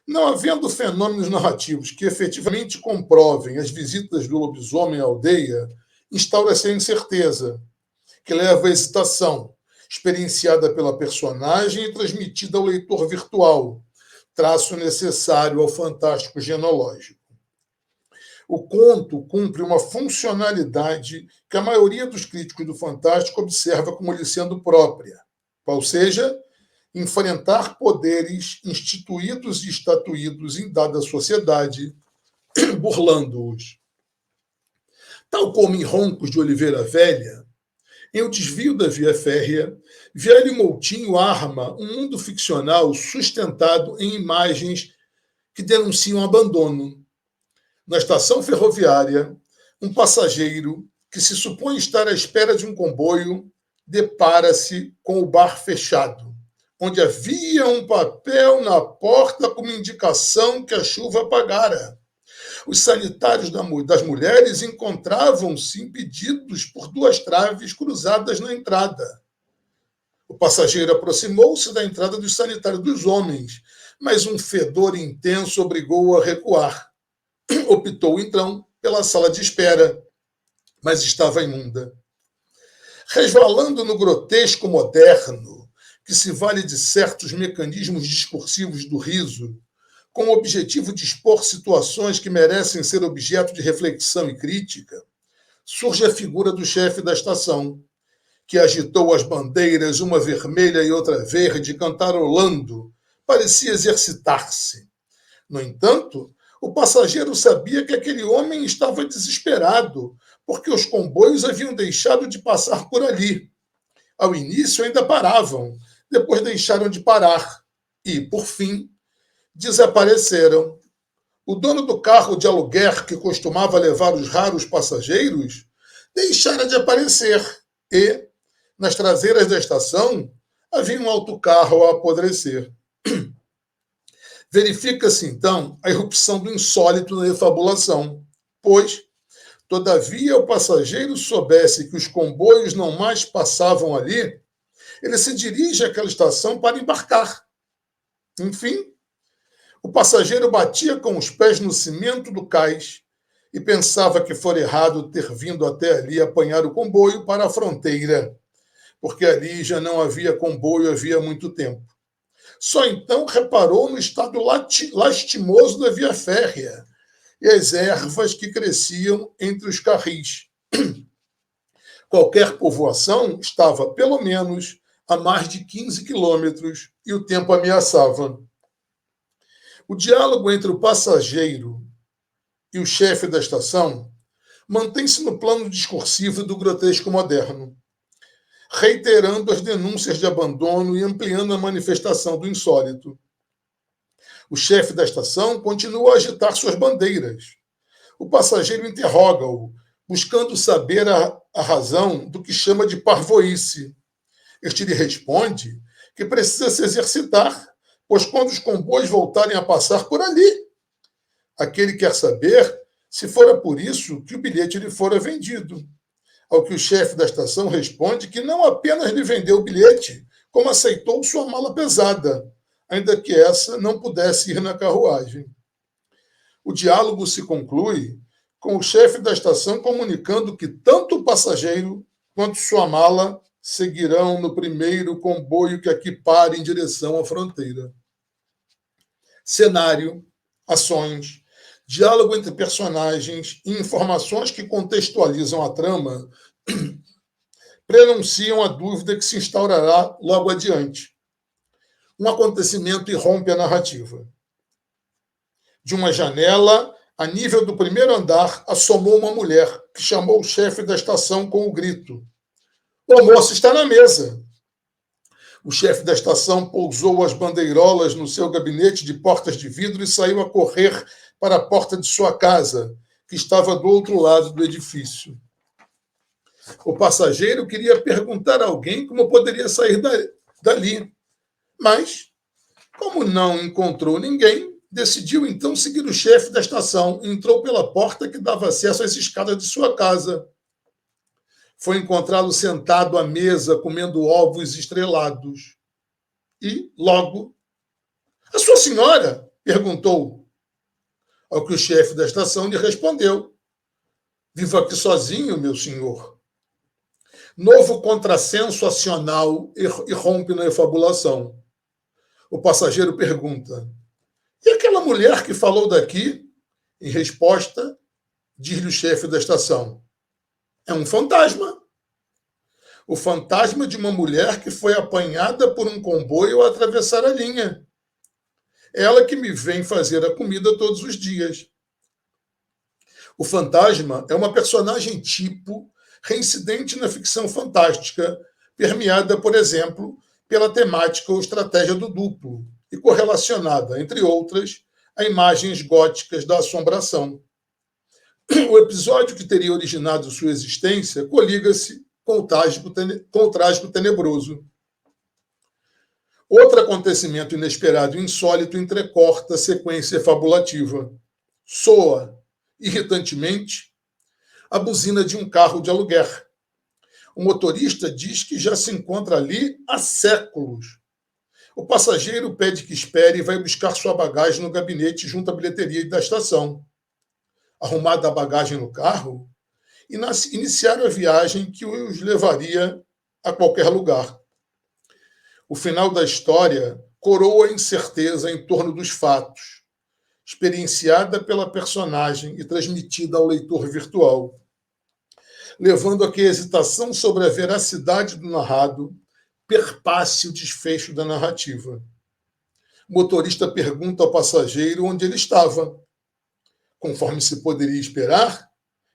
Não havendo fenômenos narrativos que efetivamente comprovem as visitas do lobisomem à aldeia, instaura-se a incerteza, que leva à hesitação, experienciada pela personagem e transmitida ao leitor virtual, traço necessário ao fantástico genológico. O conto cumpre uma funcionalidade que a maioria dos críticos do fantástico observa como lhe sendo própria, qual seja, enfrentar poderes instituídos e estatuídos em dada sociedade, burlando-os. Tal como em Roncos de Oliveira Velha, em O Desvio da Via Férrea, Velho Moutinho arma um mundo ficcional sustentado em imagens que denunciam abandono. Na estação ferroviária, um passageiro que se supõe estar à espera de um comboio depara-se com o bar fechado, onde havia um papel na porta como indicação que a chuva apagara. Os sanitários das mulheres encontravam-se impedidos por duas traves cruzadas na entrada. O passageiro aproximou-se da entrada dos sanitários dos homens, mas um fedor intenso obrigou-o a recuar. Optou, então, pela sala de espera, mas estava imunda. Resvalando no grotesco moderno, que se vale de certos mecanismos discursivos do riso, com o objetivo de expor situações que merecem ser objeto de reflexão e crítica, surge a figura do chefe da estação, que agitou as bandeiras, uma vermelha e outra verde, cantarolando, parecia exercitar-se. No entanto, o passageiro sabia que aquele homem estava desesperado, porque os comboios haviam deixado de passar por ali. Ao início ainda paravam, depois deixaram de parar e, por fim, desapareceram. O dono do carro de aluguer que costumava levar os raros passageiros deixara de aparecer e, nas traseiras da estação, havia um autocarro a apodrecer. Verifica-se, então, a irrupção do insólito na efabulação, pois, todavia o passageiro soubesse que os comboios não mais passavam ali, ele se dirige àquela estação para embarcar. Enfim, o passageiro batia com os pés no cimento do cais e pensava que fora errado ter vindo até ali apanhar o comboio para a fronteira, porque ali já não havia comboio havia muito tempo. Só então reparou no estado lastimoso da via férrea e as ervas que cresciam entre os carris. Qualquer povoação estava, pelo menos, a mais de 15 quilômetros e o tempo ameaçava. O diálogo entre o passageiro e o chefe da estação mantém-se no plano discursivo do grotesco moderno, reiterando as denúncias de abandono e ampliando a manifestação do insólito. O chefe da estação continua a agitar suas bandeiras. O passageiro interroga-o, buscando saber a razão do que chama de parvoíce. Este lhe responde que precisa se exercitar, pois quando os comboios voltarem a passar por ali, aquele quer saber se fora por isso que o bilhete lhe fora vendido. Ao que o chefe da estação responde que não apenas lhe vendeu o bilhete, como aceitou sua mala pesada, ainda que essa não pudesse ir na carruagem. O diálogo se conclui com o chefe da estação comunicando que tanto o passageiro quanto sua mala seguirão no primeiro comboio que aqui pare em direção à fronteira. Cenário, ações, diálogo entre personagens e informações que contextualizam a trama prenunciam a dúvida que se instaurará logo adiante. Um acontecimento irrompe a narrativa. De uma janela, a nível do primeiro andar, assomou uma mulher que chamou o chefe da estação com o grito: "O almoço está na mesa." O chefe da estação pousou as bandeirolas no seu gabinete de portas de vidro e saiu a correr para a porta de sua casa, que estava do outro lado do edifício. O passageiro queria perguntar a alguém como poderia sair dali, mas, como não encontrou ninguém, decidiu então seguir o chefe da estação e entrou pela porta que dava acesso às escadas de sua casa. Foi encontrá-lo sentado à mesa, comendo ovos estrelados. E, logo, "A sua senhora?" perguntou. Ao que o chefe da estação lhe respondeu: "Vivo aqui sozinho, meu senhor." Novo contrassenso acional irrompe na efabulação. O passageiro pergunta: "E aquela mulher que falou daqui?" Em resposta, diz-lhe o chefe da estação: "É um fantasma. O fantasma de uma mulher que foi apanhada por um comboio ao atravessar a linha. Ela que me vem fazer a comida todos os dias." O fantasma é uma personagem tipo reincidente na ficção fantástica, permeada, por exemplo, pela temática ou estratégia do duplo e correlacionada, entre outras, a imagens góticas da assombração. O episódio que teria originado sua existência coliga-se com o trágico tenebroso. Outro acontecimento inesperado e insólito entrecorta a sequência fabulativa. Soa, irritantemente, a buzina de um carro de aluguer. O motorista diz que já se encontra ali há séculos. O passageiro pede que espere e vai buscar sua bagagem no gabinete junto à bilheteria da estação. Arrumada a bagagem no carro, e iniciaram a viagem que os levaria a qualquer lugar. O final da história coroa a incerteza em torno dos fatos, experienciada pela personagem e transmitida ao leitor virtual, levando a que a hesitação sobre a veracidade do narrado perpasse o desfecho da narrativa. O motorista pergunta ao passageiro onde ele estava. Conforme se poderia esperar,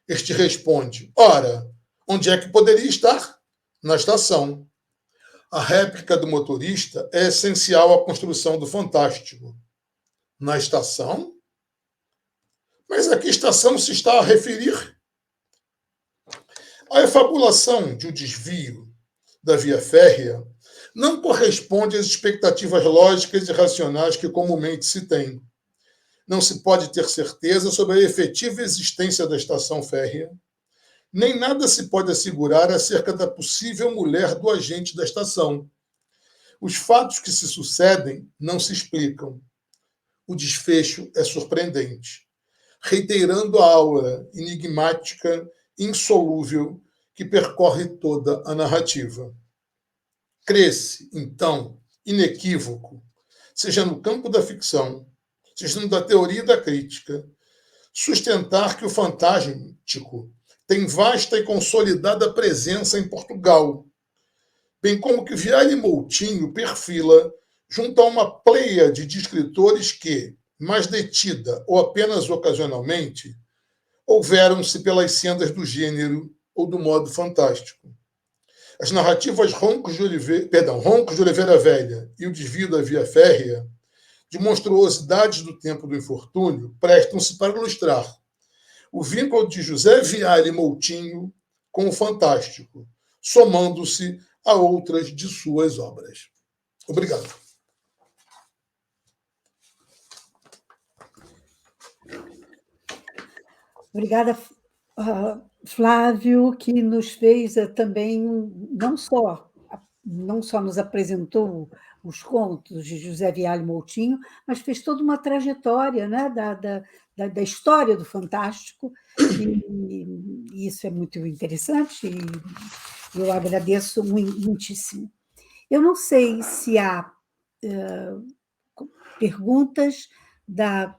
este responde: ora, onde é que poderia estar? Na estação. A réplica do motorista é essencial à construção do fantástico. Na estação? Mas a que estação se está a referir? A efabulação de um desvio da via férrea não corresponde às expectativas lógicas e racionais que comumente se tem. Não se pode ter certeza sobre a efetiva existência da estação férrea, nem nada se pode assegurar acerca da possível mulher do agente da estação. Os fatos que se sucedem não se explicam. O desfecho é surpreendente, reiterando a aura enigmática, insolúvel, que percorre toda a narrativa. Cresce, então, inequívoco, seja no campo da ficção, seja no da teoria e da crítica, sustentar que o fantástico tem vasta e consolidada presença em Portugal, bem como que Viale Moutinho perfila junto a uma pleiade de escritores que, mais detida ou apenas ocasionalmente, houveram-se pelas sendas do gênero ou do modo fantástico. As narrativas Roncos de Oliveira Velha e O Desvio da Via Férrea, de monstruosidades do tempo do infortúnio, prestam-se para ilustrar o vínculo de José Viale Moutinho com o fantástico, somando-se a outras de suas obras. Obrigado. Obrigada, Flávio, que nos fez também, não só nos apresentou os contos de José Viale Moutinho, mas fez toda uma trajetória, né, da história do Fantástico, e isso é muito interessante, e eu agradeço muitíssimo. Eu não sei se há perguntas da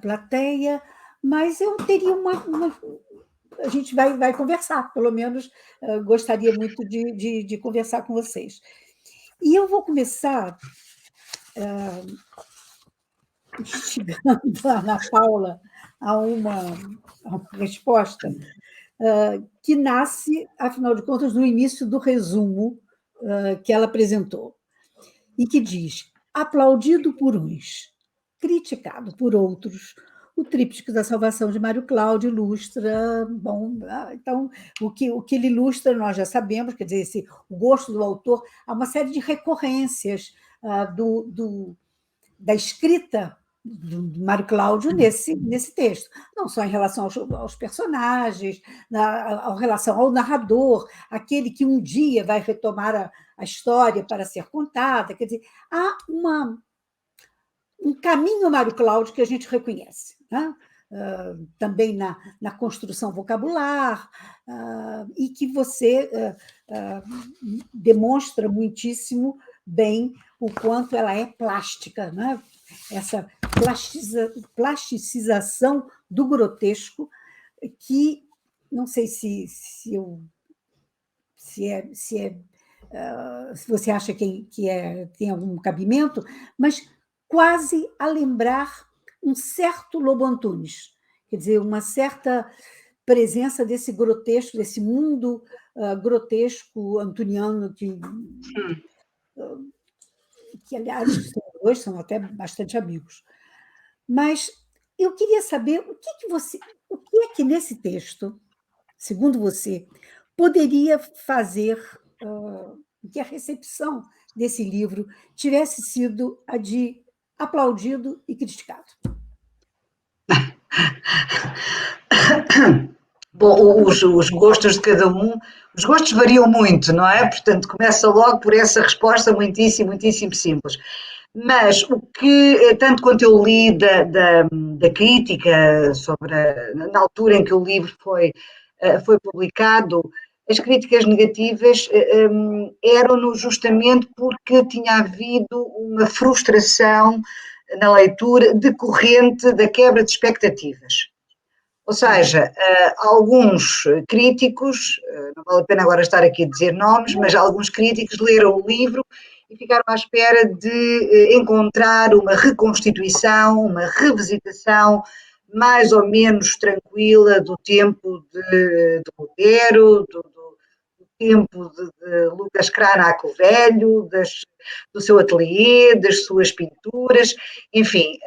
plateia, mas eu teria a gente vai conversar, pelo menos gostaria muito de conversar com vocês. E eu vou começar instigando a Ana Paula a uma resposta que nasce, afinal de contas, no início do resumo que ela apresentou, e que diz: aplaudido por uns, criticado por outros, o Tríptico da Salvação de Mário Cláudio ilustra, então, o que ele ilustra nós já sabemos, quer dizer, o gosto do autor, há uma série de recorrências da escrita do Mário Cláudio nesse texto, não só em relação aos personagens, em relação ao narrador, aquele que um dia vai retomar a história para ser contada, quer dizer, há um caminho Mário Cláudio que a gente reconhece, né? Também na construção vocabular, e que você demonstra muitíssimo bem o quanto ela é plástica, né? Essa plasticização do grotesco, que não sei se você acha que tem algum cabimento, mas quase a lembrar um certo Lobo Antunes, quer dizer, uma certa presença desse grotesco, desse mundo grotesco antuniano que, aliás, hoje são até bastante amigos. Mas eu queria saber o que é que nesse texto, segundo você, poderia fazer que a recepção desse livro tivesse sido a de aplaudido e criticado. Bom, os gostos de cada um, os gostos variam muito, não é? Portanto, começa logo por essa resposta muitíssimo, muitíssimo simples. Mas o que, tanto quanto eu li da crítica sobre, na altura em que o livro foi publicado, as críticas negativas eram justamente porque tinha havido uma frustração na leitura decorrente da quebra de expectativas. Ou seja, alguns críticos, não vale a pena agora estar aqui a dizer nomes, mas alguns críticos leram o livro e ficaram à espera de encontrar uma reconstituição, uma revisitação mais ou menos tranquila do tempo de Lutero, do tempo de Lucas Cranach o Velho, do seu ateliê, das suas pinturas, enfim,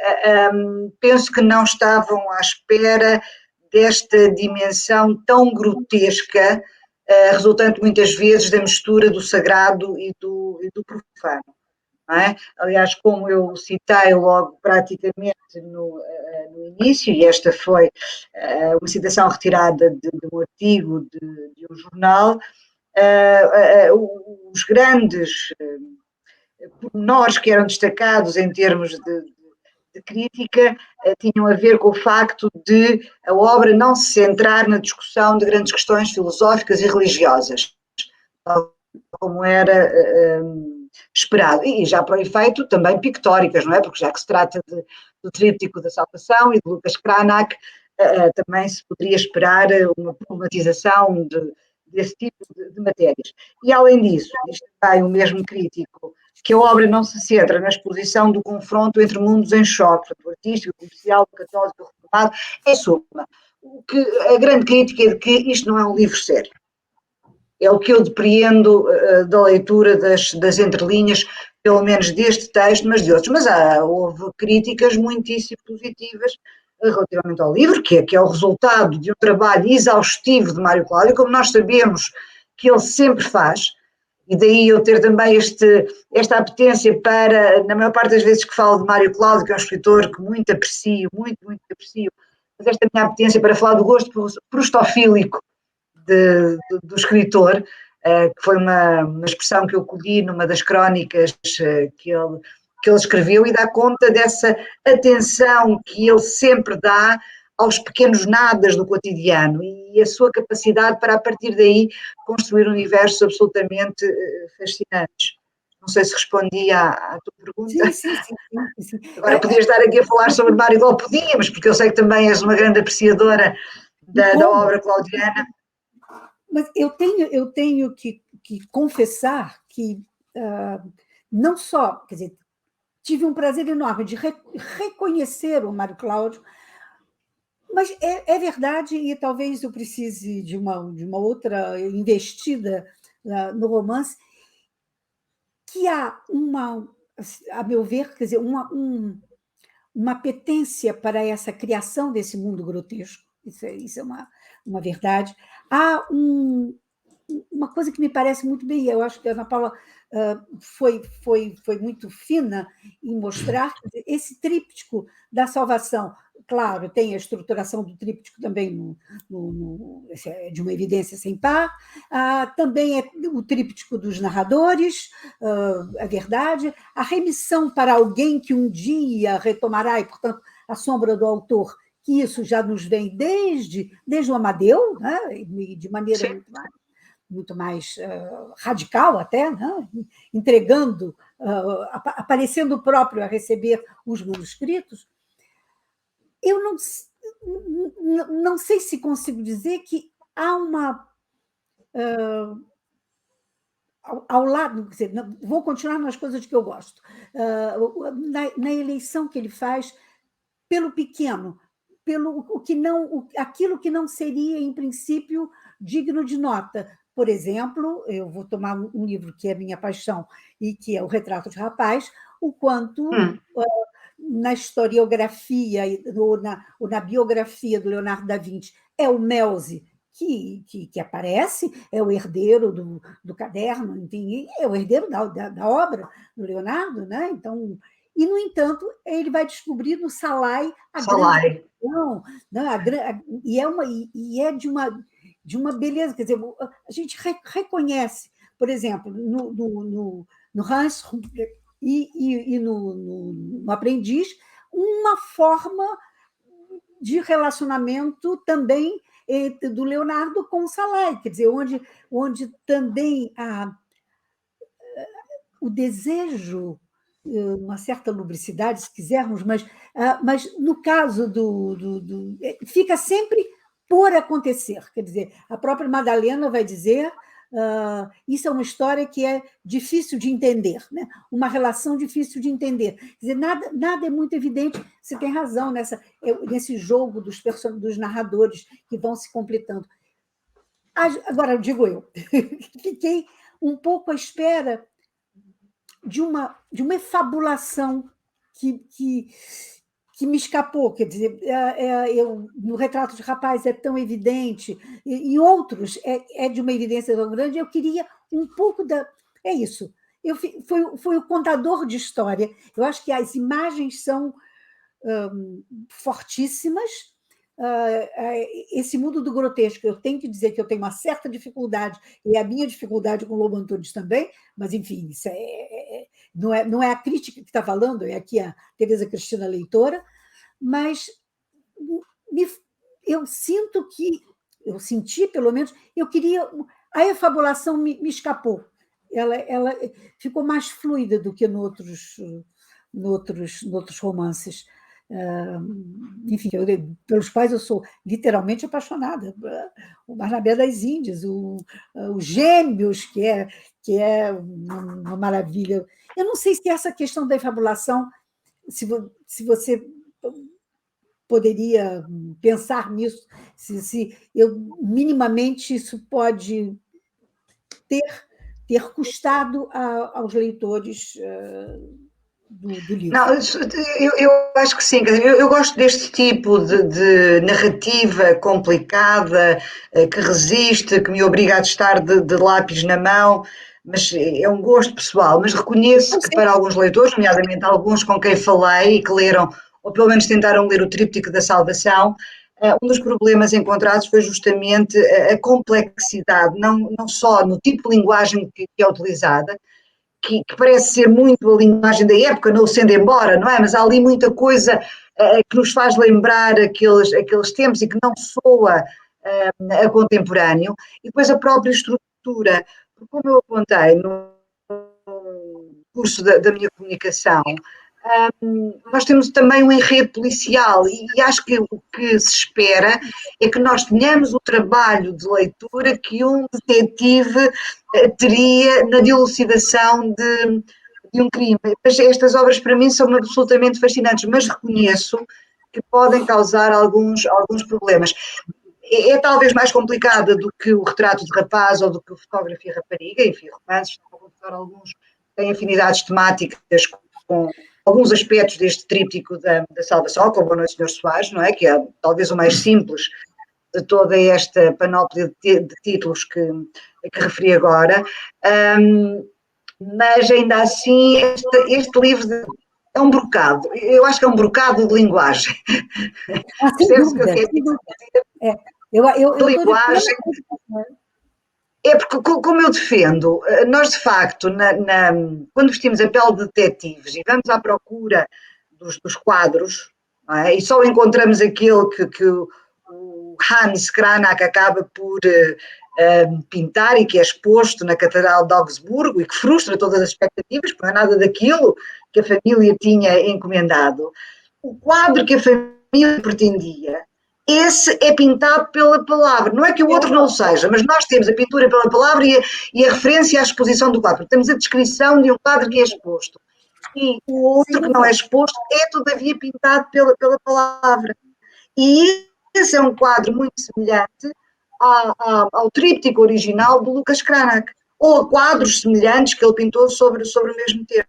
penso que não estavam à espera desta dimensão tão grotesca, resultante muitas vezes da mistura do sagrado e do profano. Não é? Aliás, como eu citei logo praticamente no início, e esta foi uma citação retirada de um artigo de um jornal, os grandes pormenores que eram destacados em termos de crítica tinham a ver com o facto de a obra não se centrar na discussão de grandes questões filosóficas e religiosas, tal como era esperado. E já para o efeito também pictóricas, não é? Porque já que se trata do Tríptico da Salvação e de Lucas Cranach, também se poderia esperar uma problematização desse tipo de matérias. E além disso, diz também o mesmo crítico que a obra não se centra na exposição do confronto entre mundos em choque, o artístico, o comercial, o católico, o reformado, em suma. A grande crítica é de que isto não é um livro sério. É o que eu depreendo da leitura das entrelinhas, pelo menos deste texto, mas de outros. Mas houve críticas muitíssimo positivas relativamente ao livro, que é o resultado de um trabalho exaustivo de Mário Cláudio, como nós sabemos que ele sempre faz, e daí eu ter também esta apetência para, na maior parte das vezes que falo de Mário Cláudio, que é um escritor que muito aprecio, muito, muito aprecio, mas esta minha apetência para falar do gosto prostofílico do escritor, que foi uma expressão que eu colhi numa das crónicas que ele escreveu, e dá conta dessa atenção que ele sempre dá aos pequenos nadas do cotidiano e a sua capacidade para, a partir daí, construir universos absolutamente fascinantes. Não sei se respondi à tua pergunta. Sim. Agora podias estar aqui a falar sobre Mário Cláudio, podíamos, porque eu sei que também és uma grande apreciadora da obra claudiana. Mas eu tenho que confessar que não só, quer dizer, tive um prazer enorme de reconhecer o Mário Cláudio, mas é verdade, e talvez eu precise de uma outra investida no romance, que há a meu ver, quer dizer, uma apetência para essa criação desse mundo grotesco, isso é uma verdade. Há uma coisa que me parece muito bem, eu acho que a Ana Paula foi muito fina em mostrar esse tríptico da salvação. Claro, tem a estruturação do tríptico também de uma evidência sem par, também é o tríptico dos narradores, a verdade, a remissão para alguém que um dia retomará, e, portanto, a sombra do autor, que isso já nos vem desde o Amadeu, né? De maneira muito mais radical até, né? Entregando, aparecendo próprio a receber os manuscritos. Eu não sei se consigo dizer que há ao lado, quer dizer, vou continuar nas coisas que eu gosto. Na eleição que ele faz pelo pequeno, pelo aquilo que não seria, em princípio, digno de nota. Por exemplo, eu vou tomar um livro que é minha paixão, e que é O Retrato de Rapaz, o quanto na historiografia ou na biografia do Leonardo da Vinci é o Melzi que aparece, é o herdeiro do caderno, enfim, é o herdeiro da obra do Leonardo, né? Então, e, no entanto, ele vai descobrir no Salai a grande questão, né? E é de uma beleza, quer dizer, a gente reconhece, por exemplo, no Hans e no Aprendiz, uma forma de relacionamento também do Leonardo com o Salai, quer dizer, onde também o desejo, uma certa lubricidade, se quisermos, mas no caso fica sempre por acontecer, quer dizer, a própria Madalena vai dizer, isso é uma história que é difícil de entender, né? Uma relação difícil de entender. Quer dizer, nada é muito evidente, você tem razão nesse jogo dos narradores que vão se completando. Agora, digo eu, fiquei um pouco à espera de uma efabulação que me escapou, quer dizer, no Retrato de Rapaz é tão evidente, e outros é de uma evidência tão grande, eu queria um pouco É isso, foi o contador de história, eu acho que as imagens são fortíssimas, esse mundo do grotesco, eu tenho que dizer que eu tenho uma certa dificuldade, e a minha dificuldade com o Lobo Antunes também, mas, enfim, isso não é a crítica que está falando, é aqui a Tereza Cristina Leitora, mas eu senti, pelo menos, eu queria... A efabulação me escapou, ela ficou mais fluida do que noutros romances. Enfim, pelos quais eu sou literalmente apaixonada. O Barnabé das Índias, os Gêmeos, que é uma maravilha. Eu não sei se essa questão da efabulação, se você poderia pensar nisso, se minimamente isso pode ter custado aos leitores do livro. Não, eu acho que sim. Eu gosto deste tipo de narrativa complicada, que resiste, que me obriga a estar de lápis na mão, mas é um gosto pessoal. Mas reconheço que para alguns leitores, nomeadamente alguns com quem falei e que leram, ou pelo menos tentaram ler o Tríptico da Salvação, um dos problemas encontrados foi justamente a complexidade, não só no tipo de linguagem que é utilizada, que parece ser muito a linguagem da época, não sendo embora, não é? Mas há ali muita coisa que nos faz lembrar aqueles tempos e que não soa a contemporâneo. E depois a própria estrutura, porque como eu apontei no curso da minha comunicação, nós temos também um enredo policial e acho que o que se espera é que nós tenhamos o trabalho de leitura que um detetive teria na dilucidação de um crime. Estas obras para mim são absolutamente fascinantes, mas reconheço que podem causar alguns problemas. É talvez mais complicada do que o Retrato de Rapaz ou do que o Fotografia Rapariga, enfim, romances, alguns têm afinidades temáticas com alguns aspectos deste tríptico da Salvação, como Boa Noite, Sr. Soares, não é? Que é talvez o mais simples de toda esta panóplia de títulos que referi agora, mas ainda assim este livro é um brocado, eu acho que é um brocado de linguagem. Percebe-se que eu quero dizer? Linguagem. É porque, como eu defendo, nós de facto, quando vestimos a pele de detetives e vamos à procura dos quadros, não é? E só encontramos aquele que o Hans Cranach acaba por pintar e que é exposto na Catedral de Augsburgo e que frustra todas as expectativas, porque não é nada daquilo que a família tinha encomendado. O quadro que a família pretendia, esse é pintado pela palavra. Não é que o outro não o seja, mas nós temos a pintura pela palavra e a referência à exposição do quadro. Temos a descrição de um quadro que é exposto. e o outro que não é exposto é, todavia, pintado pela palavra. E esse é um quadro muito semelhante ao tríptico original do Lucas Cranach, ou a quadros semelhantes que ele pintou sobre o mesmo tema.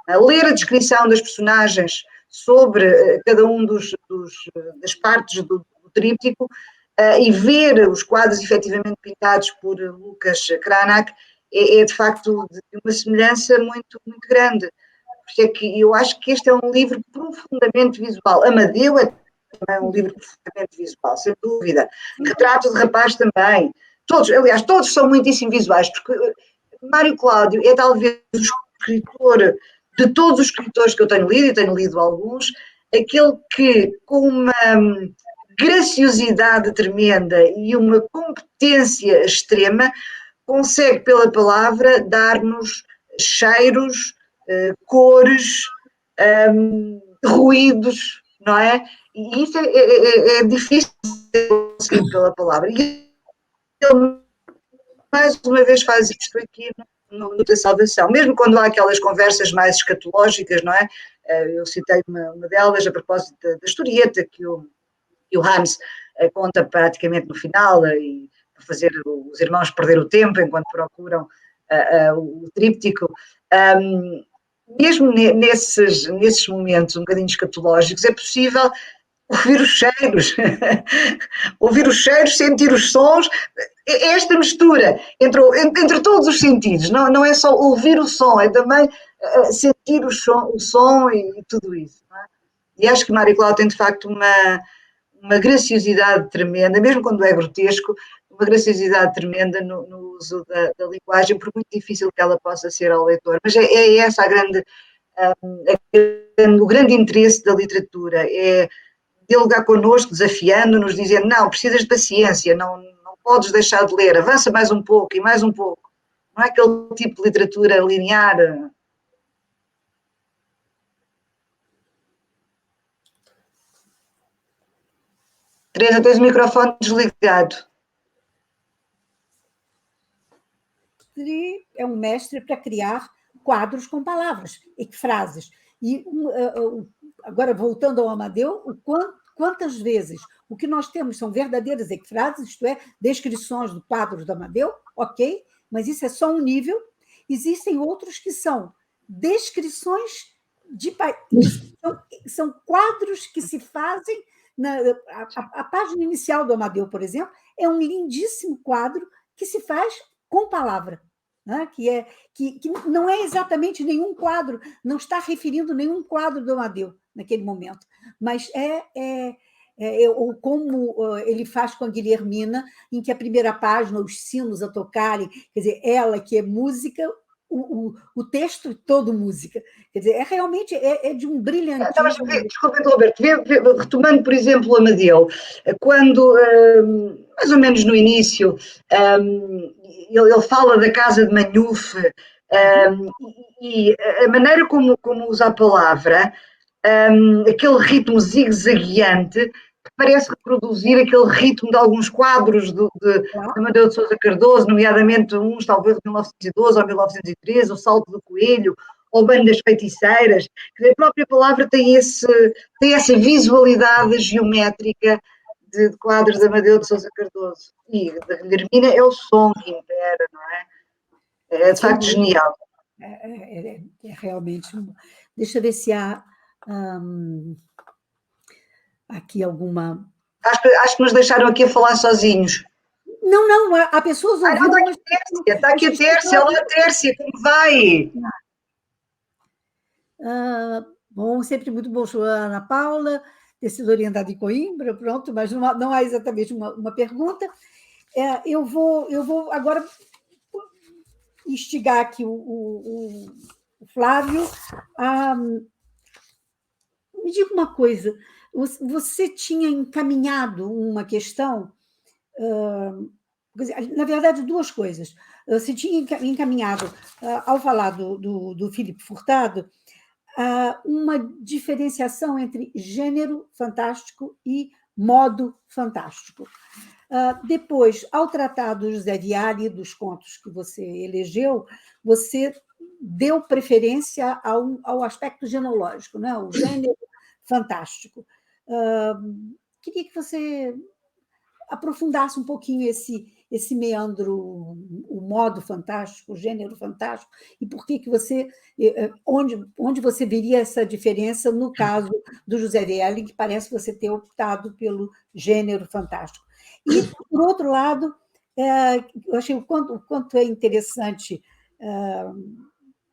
A ler a descrição das personagens sobre cada um das partes do tríptico e ver os quadros efetivamente pintados por Lucas Cranach é de facto de uma semelhança muito, muito grande. Porque é que eu acho que este é um livro profundamente visual. Amadeu é também um livro profundamente visual, sem dúvida. Retrato de Rapaz também. Todos, aliás, todos são muitíssimo visuais, porque Mário Cláudio é talvez o escritor, de todos os escritores que eu tenho lido, e tenho lido alguns, aquele que, com uma graciosidade tremenda e uma competência extrema, consegue, pela palavra, dar-nos cheiros, cores, ruídos, não é? E isso é difícil de conseguir pela palavra. E ele, mais uma vez, faz isto aqui no da Salvação. Mesmo quando há aquelas conversas mais escatológicas, não é? Eu citei uma delas a propósito da historieta que o Hans conta praticamente no final, e para fazer os irmãos perder o tempo enquanto procuram o tríptico. Mesmo nesses momentos um bocadinho escatológicos, é possível ouvir os cheiros, ouvir os cheiros, sentir os sons, esta mistura entre todos os sentidos, não é só ouvir o som, é também sentir o som e tudo isso. Não é? E acho que Mário Cláudio tem de facto uma graciosidade tremenda, mesmo quando é grotesco, uma graciosidade tremenda no uso da linguagem, por muito difícil que ela possa ser ao leitor. Mas é essa o grande interesse da literatura, é dialogar connosco, desafiando-nos, dizendo, não, precisas de paciência, não podes deixar de ler, avança mais um pouco e mais um pouco. Não é aquele tipo de literatura linear. Teresa, tens o microfone desligado. É um mestre para criar quadros com palavras e frases. E agora, voltando ao Amadeu, quantas vezes o que nós temos são verdadeiras frases, isto é, descrições do quadro do Amadeu, ok, mas isso é só um nível. Existem outros que são descrições são quadros que se fazem. A página inicial do Amadeu, por exemplo, é um lindíssimo quadro que se faz com palavra, né? que não é exatamente nenhum quadro, não está referindo nenhum quadro do Amadeu naquele momento, mas ou como ele faz com a Guilhermina, em que a primeira página, os sinos a tocarem, quer dizer, ela que é música, o texto todo música. Quer dizer, realmente de um brilhantismo. Desculpa, Roberto, retomando, por exemplo, o Amadeu, quando, mais ou menos no início, ele fala da casa de Manhufe, e a maneira como usa a palavra, aquele ritmo zigue-zagueante, que parece reproduzir aquele ritmo de alguns quadros de Amadeu de Sousa Cardoso, nomeadamente uns talvez de 1912 ou 1913, o Salto do Coelho, ou Bando das Feiticeiras. A própria palavra tem essa visualidade geométrica de quadros de Amadeu de Sousa Cardoso. E da Guilhermina é o som que impera, não é? É de facto genial. É realmente. Deixa eu ver se há aqui alguma. Acho que nos deixaram aqui a falar sozinhos. Não, há pessoas ouvindo. Está aqui a Tércia, olá Tércia, como vai? Bom, sempre muito bom, Ana Paula, ter sido orientada em Coimbra, pronto, mas não há exatamente uma pergunta. Eu vou agora instigar aqui o Flávio a. Me diga uma coisa, você tinha encaminhado uma questão, na verdade, duas coisas. Você tinha encaminhado, ao falar do Filipe Furtado, uma diferenciação entre gênero fantástico e modo fantástico. Depois, ao tratar do José Viale, dos contos que você elegeu, você deu preferência ao aspecto genológico, né? O gênero fantástico. Queria que você aprofundasse um pouquinho esse meandro, o modo fantástico, o gênero fantástico, e por que você, onde você veria essa diferença no caso do José Verdi, que parece você ter optado pelo gênero fantástico. E, por outro lado, eu achei o quanto é interessante,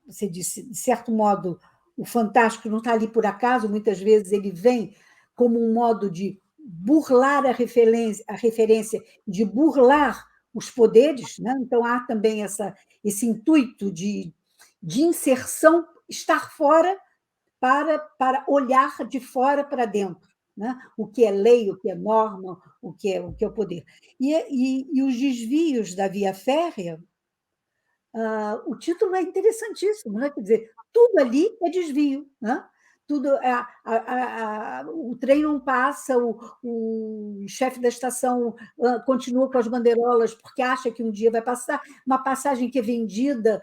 você disse, de certo modo, o fantástico não está ali por acaso, muitas vezes ele vem como um modo de burlar a referência, de burlar os poderes, né? Então há também esse intuito de inserção, estar fora para olhar de fora para dentro, né? O que é lei, o que é norma, o que é o poder. E os desvios da via férrea, o título é interessantíssimo, né? Quer dizer, tudo ali é desvio, né? Tudo, o trem não passa, o chefe da estação continua com as bandeirolas porque acha que um dia vai passar, uma passagem que é vendida,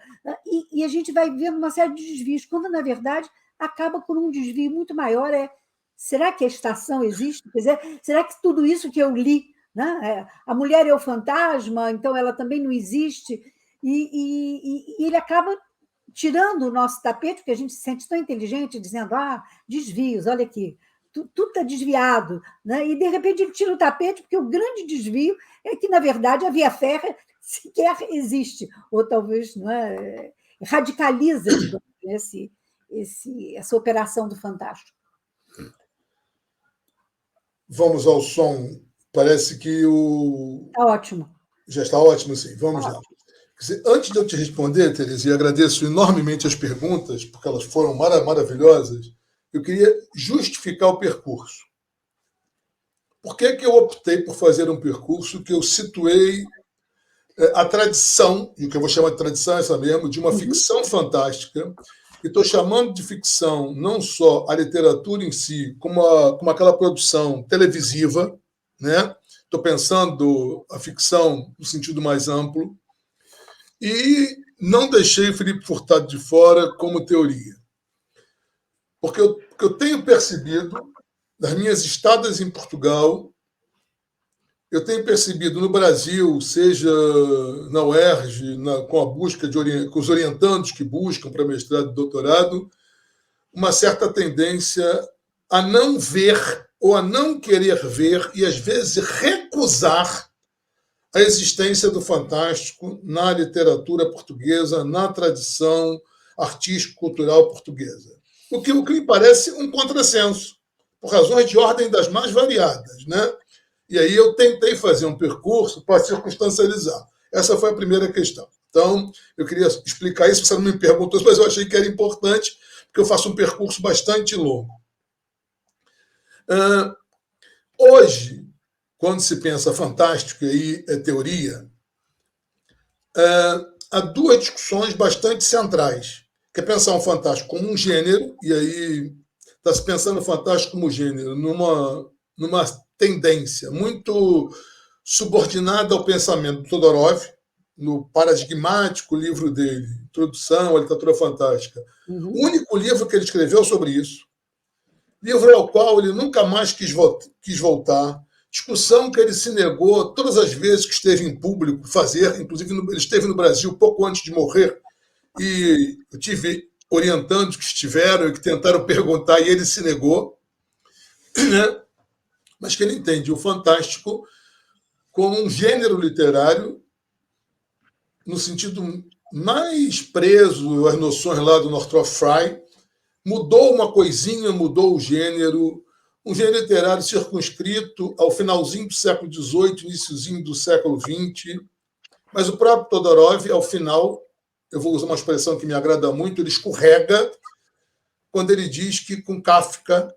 e a gente vai vendo uma série de desvios, quando, na verdade, acaba por um desvio muito maior, será que a estação existe? Quer dizer, será que tudo isso que eu li, né? A mulher é o fantasma, então ela também não existe, e ele acaba tirando o nosso tapete, porque a gente se sente tão inteligente, dizendo, desvios, olha aqui, tudo está desviado, né? E, de repente, ele tira o tapete, porque o grande desvio é que, na verdade, a via férrea sequer existe, ou talvez não é, radicaliza, digamos, essa operação do fantástico. Vamos ao som. Parece que Está ótimo. Já está ótimo, sim. Vamos lá. Antes de eu te responder, Tereza, e agradeço enormemente as perguntas, porque elas foram maravilhosas, eu queria justificar o percurso. Por que eu optei por fazer um percurso que eu situei a tradição, e o que eu vou chamar de tradição é essa mesmo, de uma ficção fantástica, e estou chamando de ficção não só a literatura em si, como aquela produção televisiva, né? Estou pensando a ficção no sentido mais amplo, e não deixei Felipe Furtado de fora como teoria. Porque eu tenho percebido, nas minhas estadas em Portugal, eu tenho percebido no Brasil, seja na UERJ, com a busca com os orientandos que buscam para mestrado e doutorado, uma certa tendência a não ver ou a não querer ver e, às vezes, recusar a existência do fantástico na literatura portuguesa, na tradição artístico-cultural portuguesa. O que me parece um contrassenso, por razões de ordem das mais variadas, né? E aí eu tentei fazer um percurso para circunstancializar. Essa foi a primeira questão. Então, eu queria explicar isso, você não me perguntou, mas eu achei que era importante, porque eu faço um percurso bastante longo. Hoje, quando se pensa fantástico, e aí é teoria, há duas discussões bastante centrais, que é pensar um fantástico como um gênero, e aí está se pensando o fantástico como gênero numa tendência muito subordinada ao pensamento do Todorov, no Paradigmático, livro dele, Introdução à Literatura Fantástica. O único livro que ele escreveu sobre isso, livro ao qual ele nunca mais quis voltar, discussão que ele se negou todas as vezes que esteve em público fazer, inclusive ele esteve no Brasil pouco antes de morrer, e eu tive orientandos que estiveram e que tentaram perguntar, e ele se negou, né? Mas que ele entende o fantástico como um gênero literário no sentido mais preso às noções lá do Northrop Frye, mudou uma coisinha, mudou o gênero, um gênero literário circunscrito ao finalzinho do século XVIII, iniciozinho do século XX, mas o próprio Todorov, ao final, eu vou usar uma expressão que me agrada muito, ele escorrega quando ele diz que com Kafka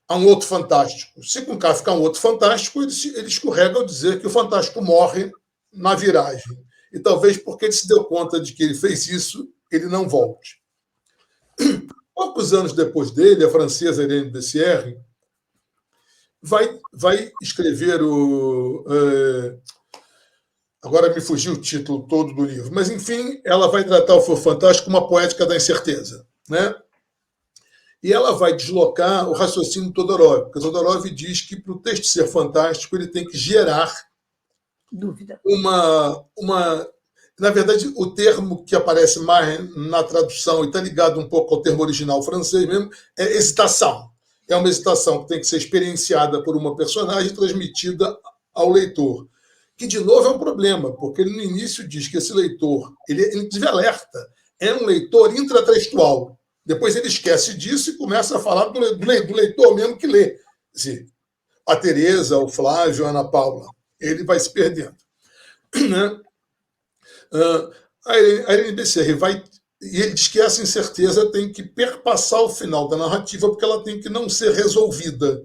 há um outro fantástico. Se com Kafka há um outro fantástico, ele escorrega ao dizer que o fantástico morre na viragem. E talvez porque ele se deu conta de que ele fez isso, ele não volte. Poucos anos depois dele, a francesa Irene Bessières vai escrever Agora me fugiu o título todo do livro, mas, enfim, ela vai tratar o fantástico como uma poética da incerteza, né? E ela vai deslocar o raciocínio do Todorov, porque o Todorov diz que, para o texto ser fantástico, ele tem que gerar dúvida. Na verdade, o termo que aparece mais na tradução, e está ligado um pouco ao termo original francês mesmo, é hesitação. É uma hesitação que tem que ser experienciada por uma personagem e transmitida ao leitor. Que, de novo, é um problema, porque ele no início diz que esse leitor, ele inclusive alerta, é um leitor intratextual. Depois ele esquece disso e começa a falar do leitor mesmo que lê. Assim, a Teresa, o Flávio, a Ana Paula. Ele vai se perdendo. Né? A Irene Becerra vai... E ele diz que essa incerteza tem que perpassar o final da narrativa porque ela tem que não ser resolvida.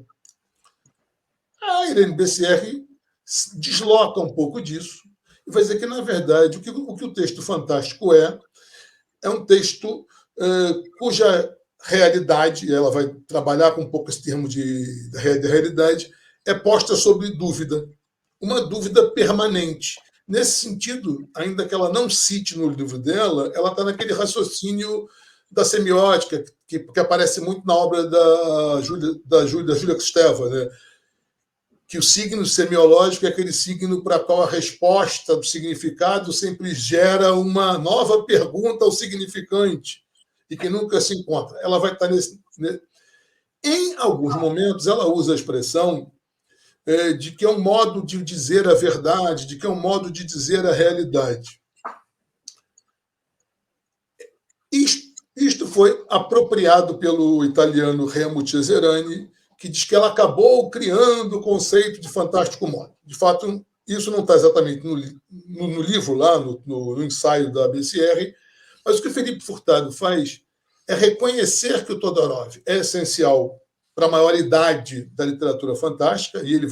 A Irene Becerra desloca um pouco disso e vai dizer que, na verdade, o que o texto fantástico é um texto cuja realidade, ela vai trabalhar com um pouco esse termo de realidade, é posta sobre dúvida, uma dúvida permanente. Nesse sentido, ainda que ela não cite no livro dela, ela está naquele raciocínio da semiótica, que aparece muito na obra da Júlia Kristeva, né? Que o signo semiológico é aquele signo para qual a resposta do significado sempre gera uma nova pergunta ao significante e que nunca se encontra. Ela vai estar nesse... Em alguns momentos, ela usa a expressão de que é um modo de dizer a verdade, de que é um modo de dizer a realidade. Isto foi apropriado pelo italiano Remo Cesarani, que diz que ela acabou criando o conceito de fantástico modo. De fato, isso não está exatamente no livro, lá no ensaio da BCR, mas o que o Felipe Furtado faz é reconhecer que o Todorov é essencial para a maioridade da literatura fantástica, e ele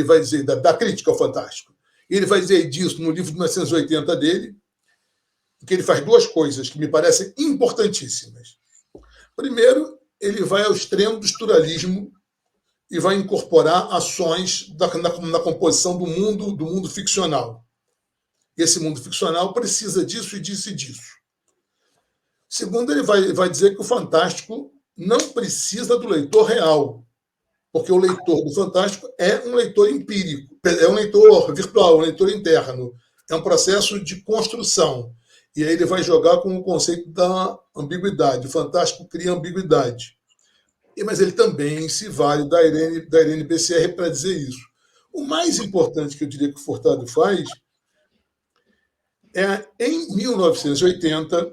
vai dizer da crítica ao fantástico. E ele vai dizer disso no livro de 1980 dele, que ele faz duas coisas que me parecem importantíssimas. Primeiro, ele vai ao extremo do estruturalismo e vai incorporar ações na composição do mundo ficcional. Esse mundo ficcional precisa disso e disso e disso. Segundo, ele vai dizer que o fantástico não precisa do leitor real, porque o leitor do fantástico é um leitor empírico, é um leitor virtual, um leitor interno. É um processo de construção. E aí ele vai jogar com o conceito da ambiguidade. O fantástico cria ambiguidade. Mas ele também se vale da Irene Becerra para dizer isso. O mais importante que eu diria que o Furtado faz é, em 1980,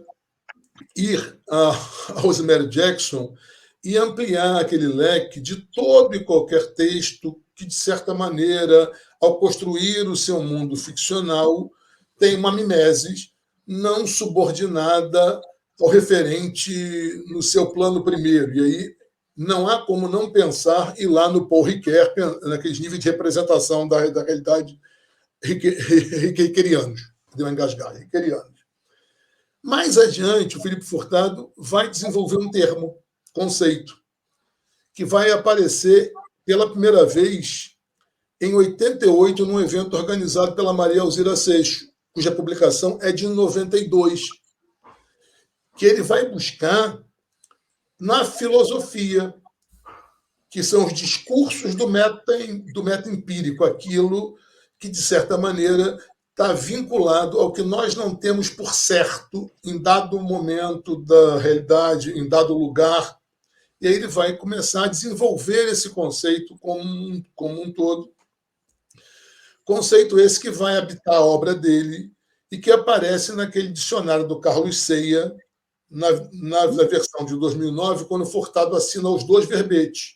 ir a Rosemary Jackson e ampliar aquele leque de todo e qualquer texto que, de certa maneira, ao construir o seu mundo ficcional, tem uma mimesis não subordinada ao referente no seu plano primeiro. E aí não há como não pensar ir lá no Paul Ricoeur, naqueles níveis de representação da realidade riquerianos. Deu uma engasgada, riquerianos. Mais adiante, o Felipe Furtado vai desenvolver um termo, conceito, que vai aparecer pela primeira vez em 88, num evento organizado pela Maria Alzira Seixo, cuja publicação é de 92, que ele vai buscar na filosofia, que são os discursos do meta empírico, aquilo que, de certa maneira, está vinculado ao que nós não temos por certo em dado momento da realidade, em dado lugar. E aí ele vai começar a desenvolver esse conceito como um todo. Conceito esse que vai habitar a obra dele e que aparece naquele dicionário do Carlos Ceia, na versão de 2009, quando o Furtado assina os dois verbetes.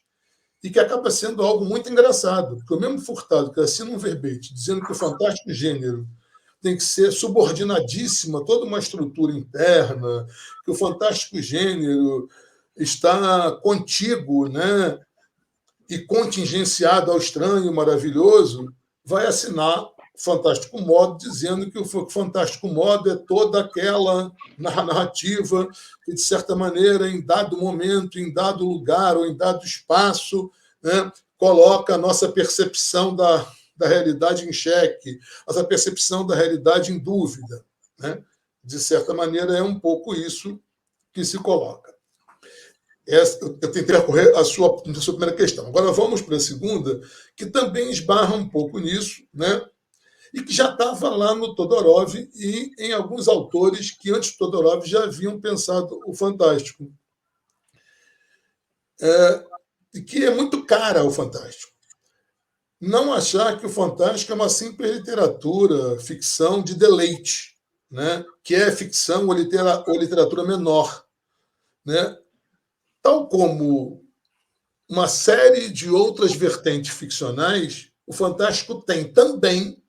E que acaba sendo algo muito engraçado, porque o mesmo Furtado que assina um verbete dizendo que o fantástico gênero tem que ser subordinadíssima a toda uma estrutura interna, que o fantástico gênero está contíguo, né, e contingenciado ao estranho, maravilhoso, vai assinar Fantástico Modo, dizendo que o Fantástico Modo é toda aquela narrativa que, de certa maneira, em dado momento, em dado lugar ou em dado espaço, né, coloca a nossa percepção da realidade em xeque, essa percepção da realidade em dúvida, né? De certa maneira, é um pouco isso que se coloca. Eu tentei recorrer à sua primeira questão. Agora vamos para a segunda, que também esbarra um pouco nisso, né? E que já estava lá no Todorov e em alguns autores que antes do Todorov já haviam pensado o fantástico. E que é muito cara ao fantástico. Não achar que o fantástico é uma simples literatura, ficção de deleite, né? Que é ficção ou literatura menor, né? Tal como uma série de outras vertentes ficcionais, o fantástico tem também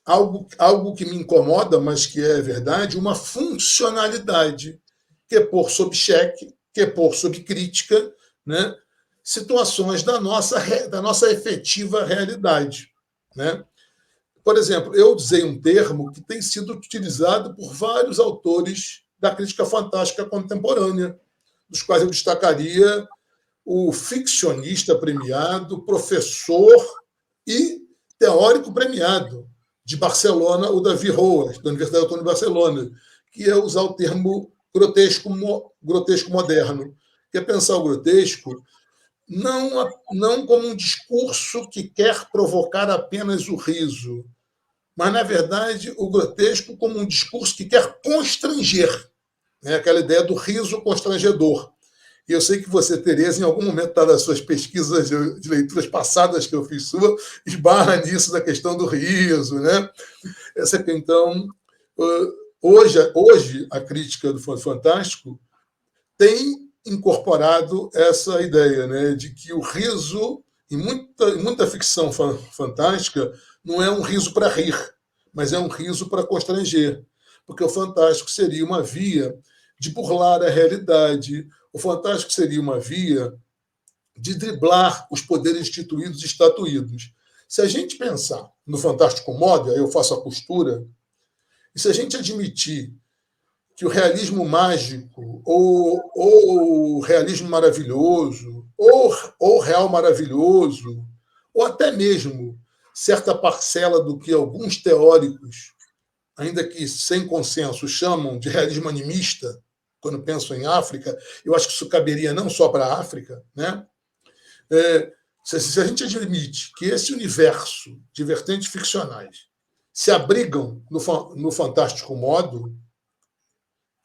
algo que me incomoda, mas que é verdade, uma funcionalidade, que é pôr sob xeque, que é pôr sob crítica, né, situações da nossa efetiva realidade. Né? Por exemplo, eu usei um termo que tem sido utilizado por vários autores da crítica fantástica contemporânea, dos quais eu destacaria o ficcionista premiado, professor e teórico premiado de Barcelona, o David Roas, da Universidade Autônoma de Barcelona, que é usar o termo grotesco moderno, que é pensar o grotesco não como um discurso que quer provocar apenas o riso, mas, na verdade, o grotesco como um discurso que quer constranger, né? Aquela ideia do riso constrangedor. E eu sei que você, Tereza, em algum momento das suas pesquisas de leituras passadas que eu fiz sua, esbarra nisso da questão do riso, né? Então, hoje a crítica do fantástico tem incorporado essa ideia, né, de que o riso, em muita ficção fantástica, não é um riso para rir, mas é um riso para constranger, porque o fantástico seria uma via de burlar a realidade, o fantástico seria uma via de driblar os poderes instituídos e estatuídos. Se a gente pensar no fantástico modo, aí eu faço a costura, e se a gente admitir que o realismo mágico, ou o realismo maravilhoso, ou real maravilhoso, ou até mesmo certa parcela do que alguns teóricos, ainda que sem consenso, chamam de realismo animista, quando pensam em África, eu acho que isso caberia não só para a África, né? Se a gente admite que esse universo de vertentes ficcionais se abrigam no fantástico modo,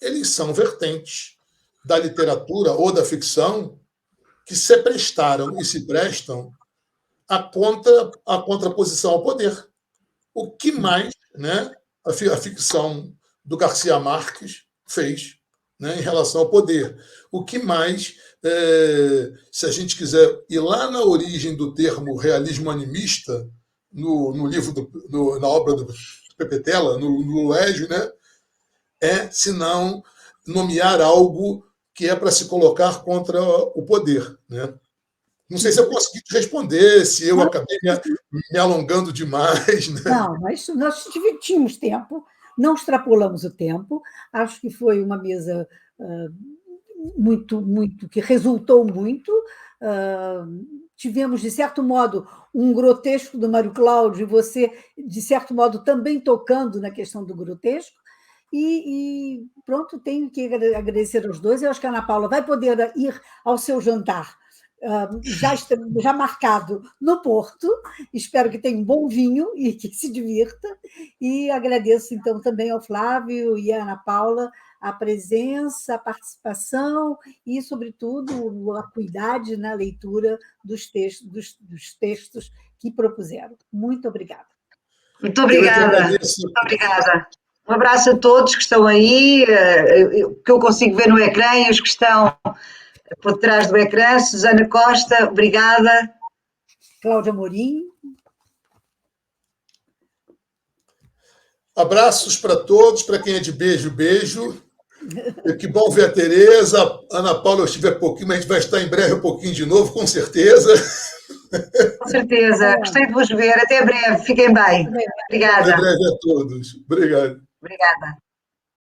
eles são vertentes da literatura ou da ficção que se prestaram e se prestam à contraposição ao poder. O que mais, né, a ficção do Garcia Marques fez, né, em relação ao poder? O que mais, se a gente quiser ir lá na origem do termo realismo animista, no livro, na obra do Pepe Tela, no Luégio, né, se não nomear algo que é para se colocar contra o poder, né? Não sei se eu consegui te responder, se eu acabei me alongando demais. Né? Não, mas nós dividimos tempo, não extrapolamos o tempo. Acho que foi uma mesa que resultou muito. Tivemos, de certo modo, um grotesco do Mário Cláudio, e você, de certo modo, também tocando na questão do grotesco. E pronto, tenho que agradecer aos dois. Eu acho que a Ana Paula vai poder ir ao seu jantar, já marcado no Porto. Espero que tenha um bom vinho e que se divirta. E agradeço, então, também ao Flávio e à Ana Paula a presença, a participação e, sobretudo, a acuidade na leitura dos textos que propuseram. Muito obrigada. Muito obrigada. Muito obrigada. Um abraço a todos que estão aí, que eu consigo ver no ecrã, e os que estão por trás do ecrã. Susana Costa, obrigada. Cláudia Amorim. Abraços para todos, para quem é de beijo, beijo. Que bom ver a Tereza. Ana Paula, eu estive pouquinho, mas a gente vai estar em breve um pouquinho de novo, com certeza. Com certeza. Gostei de vos ver. Até breve. Fiquem bem. Obrigada. Até breve a todos. Obrigado. Obrigada.